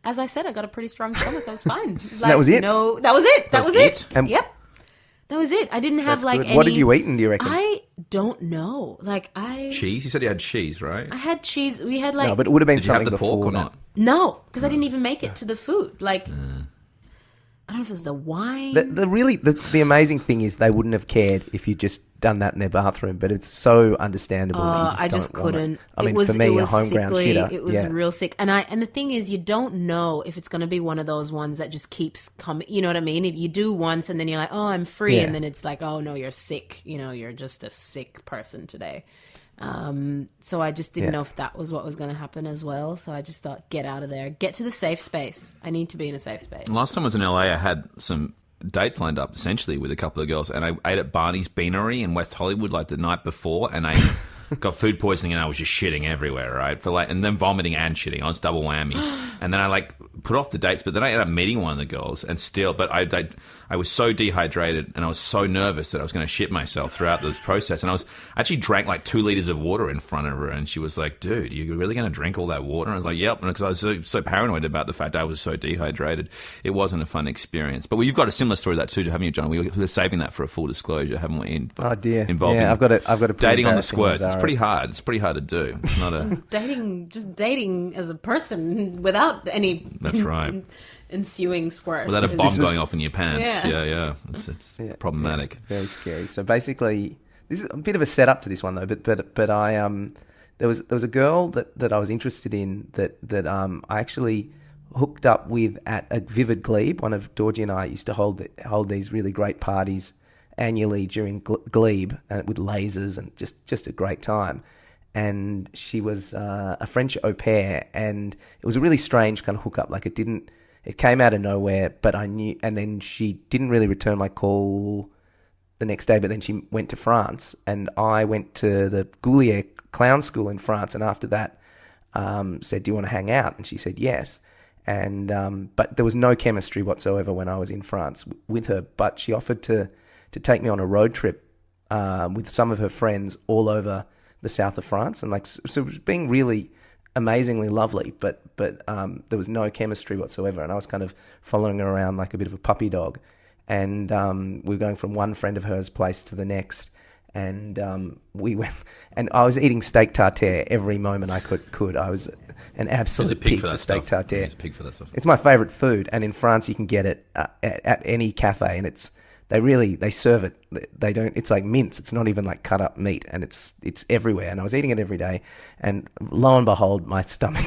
as I said, I got a pretty strong stomach. I was fine.
That was it?
No, that was it. That was it. Yep. That was it. I didn't have any...
What did you eat, do you reckon?
I don't know.
Cheese? You said you had cheese, right?
I had cheese. We had
No, but it would have been
Did you have
something
the pork
before
or not?
No, because I didn't even make it to the food. I don't know if it was the wine.
The amazing thing is they wouldn't have cared if you'd just done that in their bathroom, but it's so understandable. That
I just couldn't.
I mean, for me, a home ground shitter.
It was real sick. And the thing is, you don't know if it's going to be one of those ones that just keeps coming. You know what I mean? If you do once and then you're like, oh, I'm free. And then it's like, oh, no, you're sick. You're just a sick person today. So I just didn't know if that was what was going to happen as well. So I just thought, get out of there. Get to the safe space. I need to be in a safe space.
Last time I was in LA, I had some dates lined up essentially with a couple of girls, and I ate at Barney's Beanery in West Hollywood like the night before, and I got food poisoning and I was just shitting everywhere, right? And then vomiting and shitting. I was double whammy. And then I put off the dates, but then I ended up meeting one of the girls but I was so dehydrated and I was so nervous that I was going to shit myself throughout this process. And I actually drank 2 liters of water in front of her, and she was like, dude, you're really going to drink all that water? And I was like, yep. And because I was so paranoid about the fact I was so dehydrated, it wasn't a fun experience. But you've got a similar story to that too, haven't you, John? We were saving that for a full disclosure, haven't we?
Oh dear.
Involving
I've got a
dating on the squirts. It's pretty hard. It's pretty hard to do. It's not a
dating as a person without any.
That's right.
Ensuing squirt.
Without a bomb going off in your pants. Yeah. It's problematic.
It's very scary. So basically, this is a bit of a setup to this one though. But I there was a girl that I was interested in that I actually hooked up with at a Vivid Glebe. One of Dorje and I used to hold these really great parties annually during Glebe with lasers and just a great time. And she was a French au pair, and it was a really strange kind of hookup. Like it came out of nowhere, but I knew, and then she didn't really return my call the next day, but then she went to France, and I went to the Gilroy clown school in France, and after that said, do you want to hang out? And she said yes. And but there was no chemistry whatsoever when I was in France with her, but she offered to take me on a road trip with some of her friends all over the south of France, and so it was being really amazingly lovely, but there was no chemistry whatsoever, and I was kind of following her around like a bit of a puppy dog, and we were going from one friend of hers place to the next, and we went, and I was eating steak tartare every moment I could. I was an absolute pig for steak tartare.
It's a pig for that stuff.
It's my favourite food, and in France you can get it at any cafe, and they serve it. They don't. It's like mince. It's not even like cut up meat, and it's everywhere. And I was eating it every day, and lo and behold, my stomach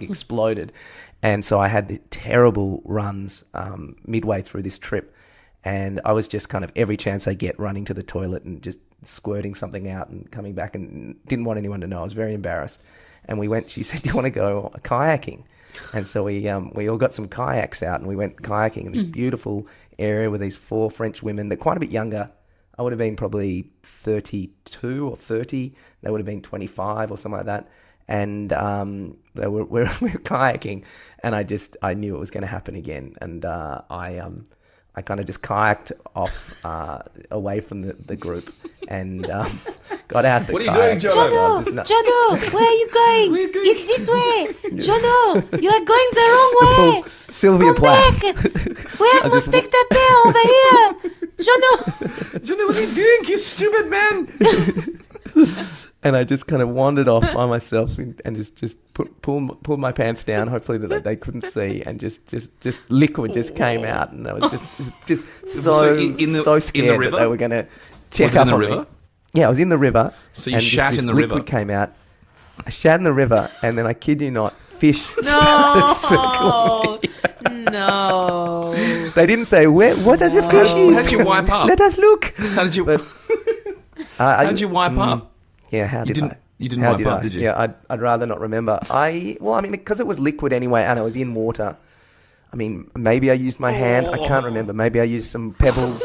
exploded, and so I had the terrible runs midway through this trip, and I was just kind of every chance I get running to the toilet and just squirting something out and coming back, and didn't want anyone to know. I was very embarrassed, and we went. She said, "Do you want to go kayaking?" And so we all got some kayaks out, and we went kayaking in this beautiful area with these 4 French women. They're quite a bit younger. I would have been probably 32 or 30. They would have been 25 or something like that. And we were kayaking, and I knew it was going to happen again. And I kind of just kayaked off away from the group and got out the kayak.
What are you doing, Jono?
Jono, where are you going? It's this way. Jono, you are going the wrong way.
Sylvia
Come
Plath.
back. We have to stick the tail over here. Jono.
Jono, what are you doing, you stupid man?
And I just kind of wandered off by myself and just pulled my pants down, hopefully that they couldn't see, and just liquid just came out, and I was just so scared that they were going to check up on me. Yeah, I was in the river.
So you shat in the river.
Liquid came out. I shat in the river, and then I kid you not, fish started circling me.
No.
They didn't say, what does a fish is?
How did you wipe up?
Let us look.
How did you? How did you wipe up?
Yeah, how did I?
You didn't wipe up, did you?
Yeah, I'd rather not remember. Because it was liquid anyway, and I was in water. I mean, maybe I used my hand. I can't remember. Maybe I used some pebbles.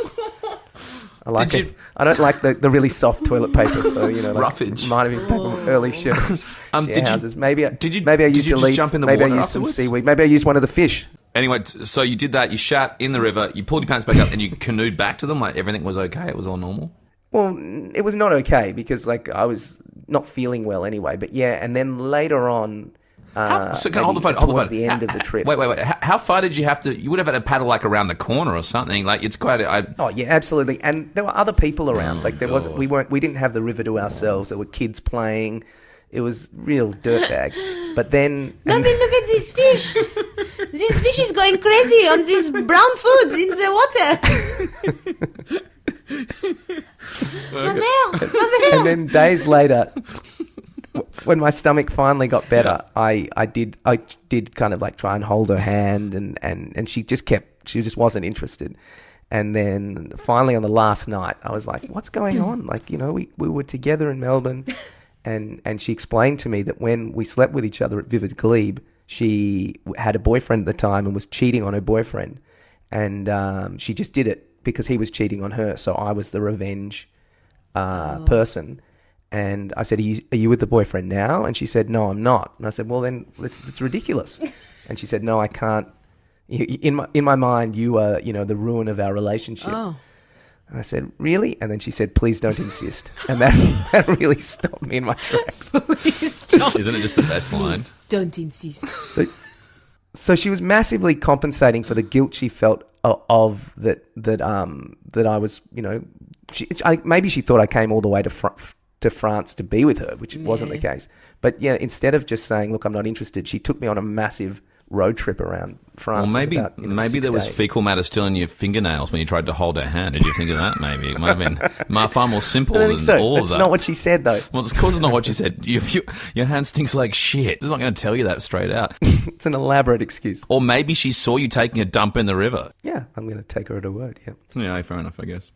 I like it. I don't like the really soft toilet paper, so
roughage.
Might have been back in early share houses. Maybe I used a leaf.
Jump in the
maybe
water
I used some
afterwards?
seaweed. Maybe I used one of the fish.
Anyway, so you did that. You shat in the river. You pulled your pants back up, and you canoed back to them. Like everything was okay. It was all normal.
Well, it was not okay because I was not feeling well anyway. But yeah, and then later on,
so can I hold the phone?
Towards the end of the trip.
Wait. How far did you have to? You would have had to paddle like around the corner or something. Like it's quite.
Oh yeah, absolutely. And there were other people around. Like there wasn't. We didn't have the river to ourselves. There were kids playing. It was real dirtbag. But then,
Mommy, look at this fish. This fish is going crazy on this brown food in the water.
And then days later, when my stomach finally got better, I did kind of like try and hold her hand, and she just wasn't interested. And then finally on the last night, I was like, what's going on? Like, we were together in Melbourne, and she explained to me that when we slept with each other at Vivid Glebe, she had a boyfriend at the time and was cheating on her boyfriend, and she just did it because he was cheating on her. So I was the revenge person. And I said, are you with the boyfriend now? And she said, no, I'm not. And I said, well, then it's ridiculous. And she said, no, I can't. In my mind, you are, the ruin of our relationship.
Oh.
And I said, really? And then she said, please don't insist. And that really stopped me in my tracks.
Please don't.
Isn't it just the best line?
Don't insist.
So she was massively compensating for the guilt she felt of that I was, maybe she thought I came all the way to to France to be with her, which wasn't the case. But yeah, instead of just saying, look, I'm not interested, she took me on a massive road trip around France.
Well, maybe
It was about,
maybe
6
there was
days.
fecal matter still in your fingernails when you tried to hold her hand. Did you think of that? Maybe it might have been far more simple
I don't
than
think so.
all
That's
of that.
not what she said, though.
Well, of course, it's not what you said. Your hand stinks like shit. It's not going to tell you that straight out.
It's an elaborate excuse.
Or maybe she saw you taking a dump in the river.
Yeah, I'm going to take her at her word, yeah.
Yeah, fair enough, I guess.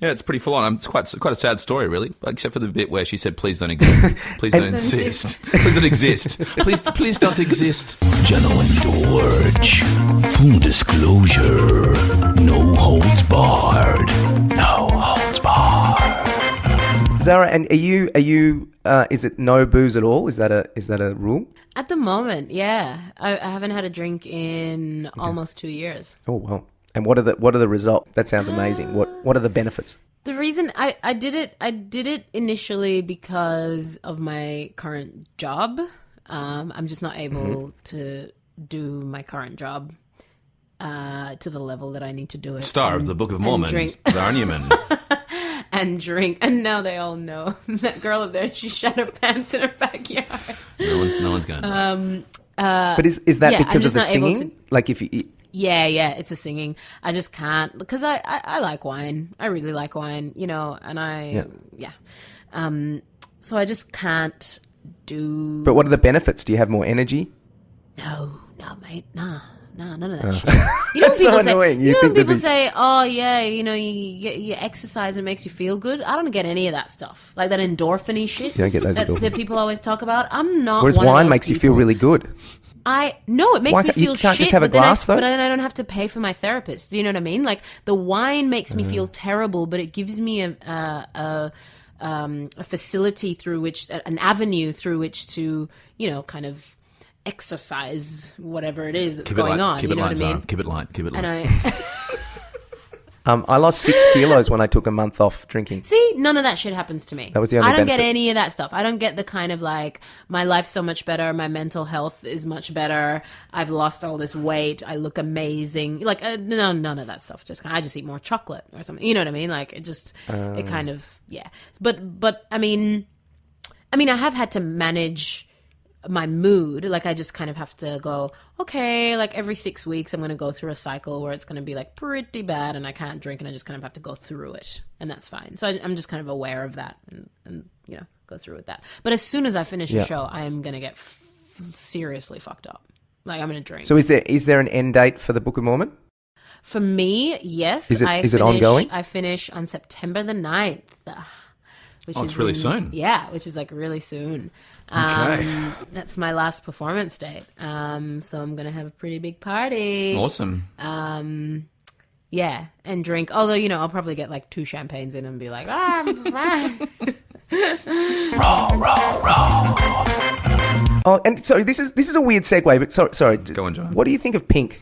Yeah, it's pretty full on. It's quite a sad story, really, except for the bit where she said, "Please don't exist. Please don't insist. Please don't exist. Please don't exist."
Jono and Dorje. Full disclosure. No holds barred. No holds barred.
Zahra, and are you? Is it no booze at all? Is that a rule?
At the moment, yeah. I haven't had a drink in almost 2 years.
Oh well. And what are the results? That sounds amazing. What are the benefits?
The reason I did it initially because of my current job. I'm just not able to do my current job to the level that I need to do it.
Star of the Book of Mormon, Zahra Newman.
And drink, and now they all know that girl up there. She shat her pants in her backyard.
No one's going to know.
But is that
yeah, I'm
because of
just
the
not able
singing? Like if you
Yeah, it's a singing. I just can't because I like wine. I really like wine, and so I just can't do.
But what are the benefits? Do you have more energy?
No, mate, nah, none of that shit.
That's so
people say,
annoying.
You know
think
when
there'd
people
be-
say, "Oh yeah, you exercise and it makes you feel good." I don't get any of that stuff, like that endorphin-y shit.
You don't get those
that
endorphins.
people always talk about. I'm not.
Whereas
one of
wine
those
makes you
people.
feel really good.
No, it makes
Why
me
can't- you
feel
can't
shit.
just have a
but then
glass, though?
But then I don't have to pay for my therapist. Do you know what I mean? Like the wine makes me feel terrible, but it gives me a facility through which, an avenue through which to, kind of exercise whatever it is that's going on.
Keep
You
it
know
light,
what I mean?
Zahra. Keep it light.
And I
I lost 6 kilos when I took a month off drinking.
see none of that shit happens to me.
That was the only
I don't get
benefit.
any of that stuff. I don't get the kind of like my life's so much better, my mental health is much better. I've lost all this weight. I look amazing. Like no, none of that stuff. I just eat more chocolate or something. You know what I mean? Like it kind of But I mean, I have had to manage my mood. Like I just kind of have to go, okay, like every 6 weeks I'm going to go through a cycle where it's going to be like pretty bad and I can't drink, and I just kind of have to go through it, and that's fine. So I'm just kind of aware of that and go through with that. But as soon as I finish the show, I am going to get seriously fucked up. Like I'm going to drink.
So is there an end date for the Book of Mormon?
For me, yes.
Is it ongoing?
I finish on September the 9th. Which
Oh, it's really soon.
Yeah, which is like really soon.
Okay.
That's my last performance date. So I'm going to have a pretty big party.
Awesome.
Yeah, and drink. Although, I'll probably get like 2 champagnes in and be like, I'm fine.
Oh, and sorry, this is a weird segue, but sorry.
Go on, John.
What do you think of Pink?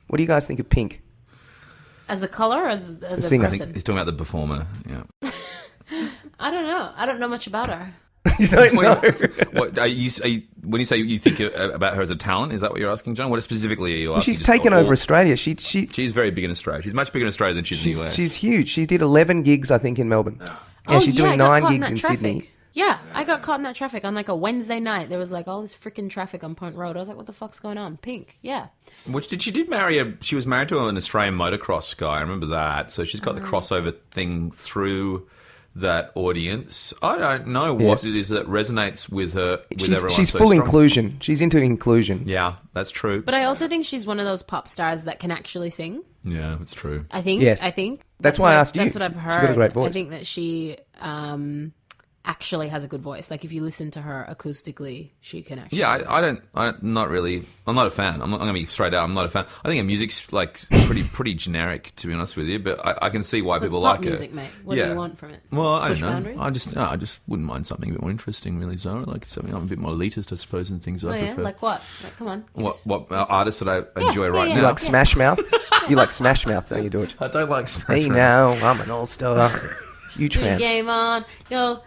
What do you guys think of Pink?
As a color or as a
singer.
person?
He's talking about the performer. Yeah.
I don't know. I don't know much about her.
You don't know.
What when you say you think about her as a talent, is that what you're asking, John? What specifically are you asking?
She's taken over Australia.
She's very big in Australia. She's much bigger in Australia than she's in the US.
She's huge. She did 11 gigs, I think, in Melbourne. Yeah, she's doing
I got
9
caught
gigs
that
in
traffic.
Sydney.
Yeah, I got caught in that traffic on like a Wednesday night. There was like all this freaking traffic on Point Road. I was like, what the fuck's going on? Pink, yeah.
She was married to an Australian motocross guy. I remember that. So she's got the crossover thing through that audience. I don't know what it is that resonates with her. Everyone.
She's
so
full
strong.
inclusion. She's into inclusion.
Yeah, that's true.
But I also think she's one of those pop stars that can actually sing.
Yeah, that's true.
I think.
Yes.
I think.
That's why I asked you.
That's what I've
She's
heard.
got a great voice.
I think that she actually has a good voice. Like if you listen to her acoustically, she can actually.
Yeah, I'm not a fan. I'm going to be straight out. I'm not a fan. I think her music's like pretty generic, to be honest with you. But I can see why
Well, it's
people
pop
like
music,
her.
mate. What do you want from it?
Well, I
Push
don't know.
boundaries?
I just wouldn't mind something a bit more interesting, really, Zara. Like something I'm a bit more elitist, I suppose, and things
Oh
I
yeah,
prefer.
like what? Like, come on. give us-
What artists that I enjoy right
yeah.
You
now?
like Smash Mouth? You like Smash Mouth, don't you, George?
I don't like Smash
Hey
Mouth.
now, I'm an all-star. Huge fan.
Game on, yo,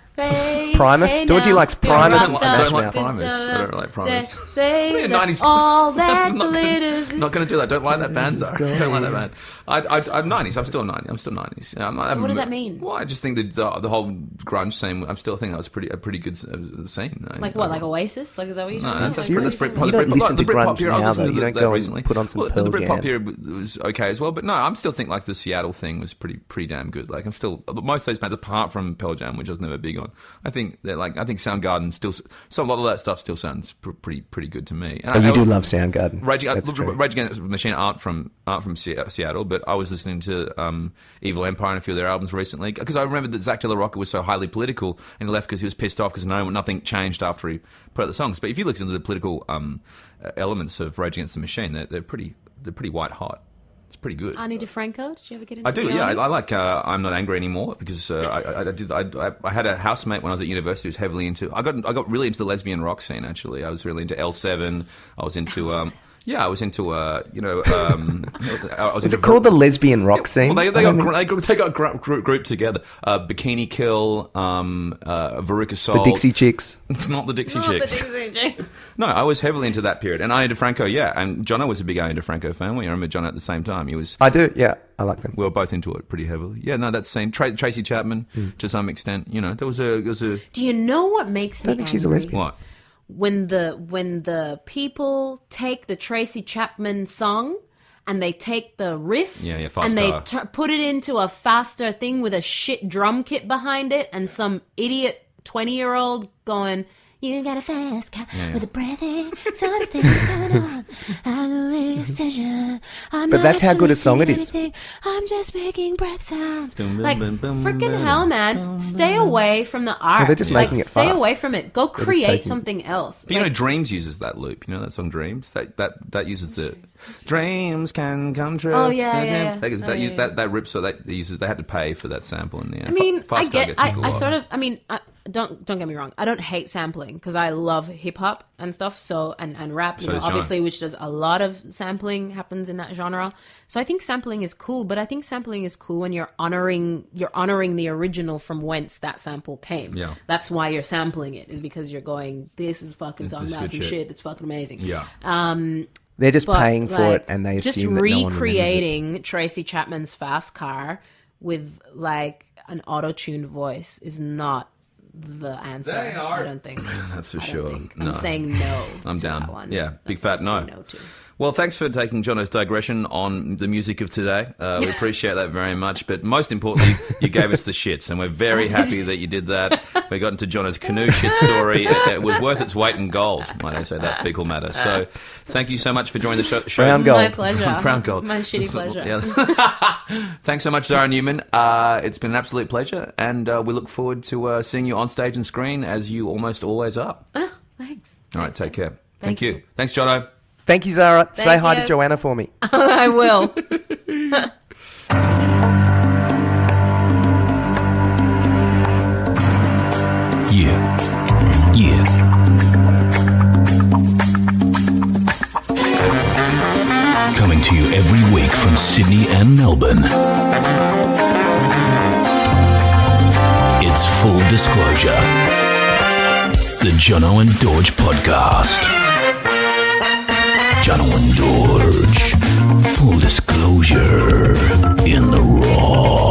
Primus? Dorje likes Primus and
I don't
Smash
like
Mouth.
Primus. I don't like Primus.
Say
Yeah,
that
90s.
all that
I'm not
glitters.
not going to do that. Don't like that band, Zara. Don't like that band. I'm 90s. I'm still 90s. I'm still 90s.
What does that mean?
Well, I just think that the whole grunge scene. I'm still thinking that was a pretty good scene.
Like what? Like Oasis? Like is that what you're
No,
talking about?
that's
Like,
Brit.
You don't listen to grunge
period. I was
now,
listening
though.
to
You don't
that
go and
recently.
put on some
The
Pearl
Britpop
Jam.
period was okay as well, but no, I'm still think like the Seattle thing was pretty damn good. Like I'm still most of those bands apart from Pearl Jam, which I was never big on. I think Soundgarden still a lot of that stuff still sounds pretty good to me. And
You do love Soundgarden.
Rage
That's true.
Against the Machine aren't from Seattle, but I was listening to Evil Empire and a few of their albums recently because I remember that Zach De La Rocca was so highly political and he left because he was pissed off because nothing changed after he put out the songs. But if you listen to the political elements of Rage Against the Machine, they're pretty white hot. It's pretty good.
Ani DeFranco, did you ever get into
I do,
the
yeah.
Ani?
I like I'm Not Angry Anymore because I had a housemate when I was at university who was heavily into. I got really into the lesbian rock scene. Actually, I was really into L7. I was into I was into I was
Is
into
it called the lesbian rock scene?
Well, they got grouped together. Bikini Kill, Veruca Salt.
The Dixie Chicks.
It's not the Dixie
Not the
Chicks.
Dixie Chicks.
No, I was heavily into that period. And Ani DeFranco, yeah. And Jono was a big Ani DeFranco fan. We remember Jono at the same time.
I do, yeah. I like them.
We were both into it pretty heavily. Yeah, no, that scene. Tracy Chapman, to some extent. You know, there was a...
Do you know what makes me
I don't think
angry?
she's a lesbian.
What?
When the people take the Tracy Chapman song and they take the riff
fast
and they
car.
put it into a faster thing with a shit drum kit behind it and some idiot 20-year-old going, you got a fast car with a breathy sort of thing going on.
But that's how good a song it is.
I'm just making breath sounds. Like, freaking hell, man. Stay away from the art.
they're just making it
Stay
fast.
away from it. Go
just
create
taking-
something else.
But you know, Dreams uses that loop. You know that song, Dreams. That uses the dreams can come true.
Oh, yeah.
That rip. So that uses. They had to pay for that sample in there.
I mean,
Fast Car gets used a lot.
Don't get me wrong. I don't hate sampling because I love hip hop and stuff. So and rap,
So does Jono.
obviously, which does a lot of sampling happens in that genre. So I think sampling is cool, but I think sampling is cool when you're honoring the original from whence that sample came.
Yeah.
That's why you're sampling it, is because you're going, this is fucking song,
is
that's
good
some
shit.
shit. It's fucking amazing.
Yeah.
They're just
But,
paying for
like,
it and they
just
assume that no one remembers it.
recreating Tracy Chapman's Fast Car with like an auto-tuned voice is not the answer.
That ain't art.
I don't think.
That's for
I don't
sure.
think.
No.
I'm saying no.
I'm
to
down.
that one.
Yeah, big
That's
fat
what I'm
no.
saying to.
Well, thanks for taking Jono's digression on the music of today. We appreciate that very much. But most importantly, you gave us the shits, and we're very happy that you did that. We got into Jono's canoe shit story. It was worth its weight in gold, might I say, that fecal matter. So thank you so much for joining the show.
Brown gold.
My pleasure.
Brown gold.
My shitty pleasure.
Yeah. Thanks so much, Zahra Newman. It's been an absolute pleasure, and we look forward to seeing you on stage and screen, as you almost always are.
Oh, thanks.
All right, take care.
Thank
you.
you.
Thanks, Jono.
Thank you, Zara. Say
Thank
hi
you.
to Joanna for me.
I will.
Yeah. Coming to you every week from Sydney and Melbourne. It's Full Disclosure. The Jono and Dorje podcast. Jono and Dorje. Full disclosure in the raw.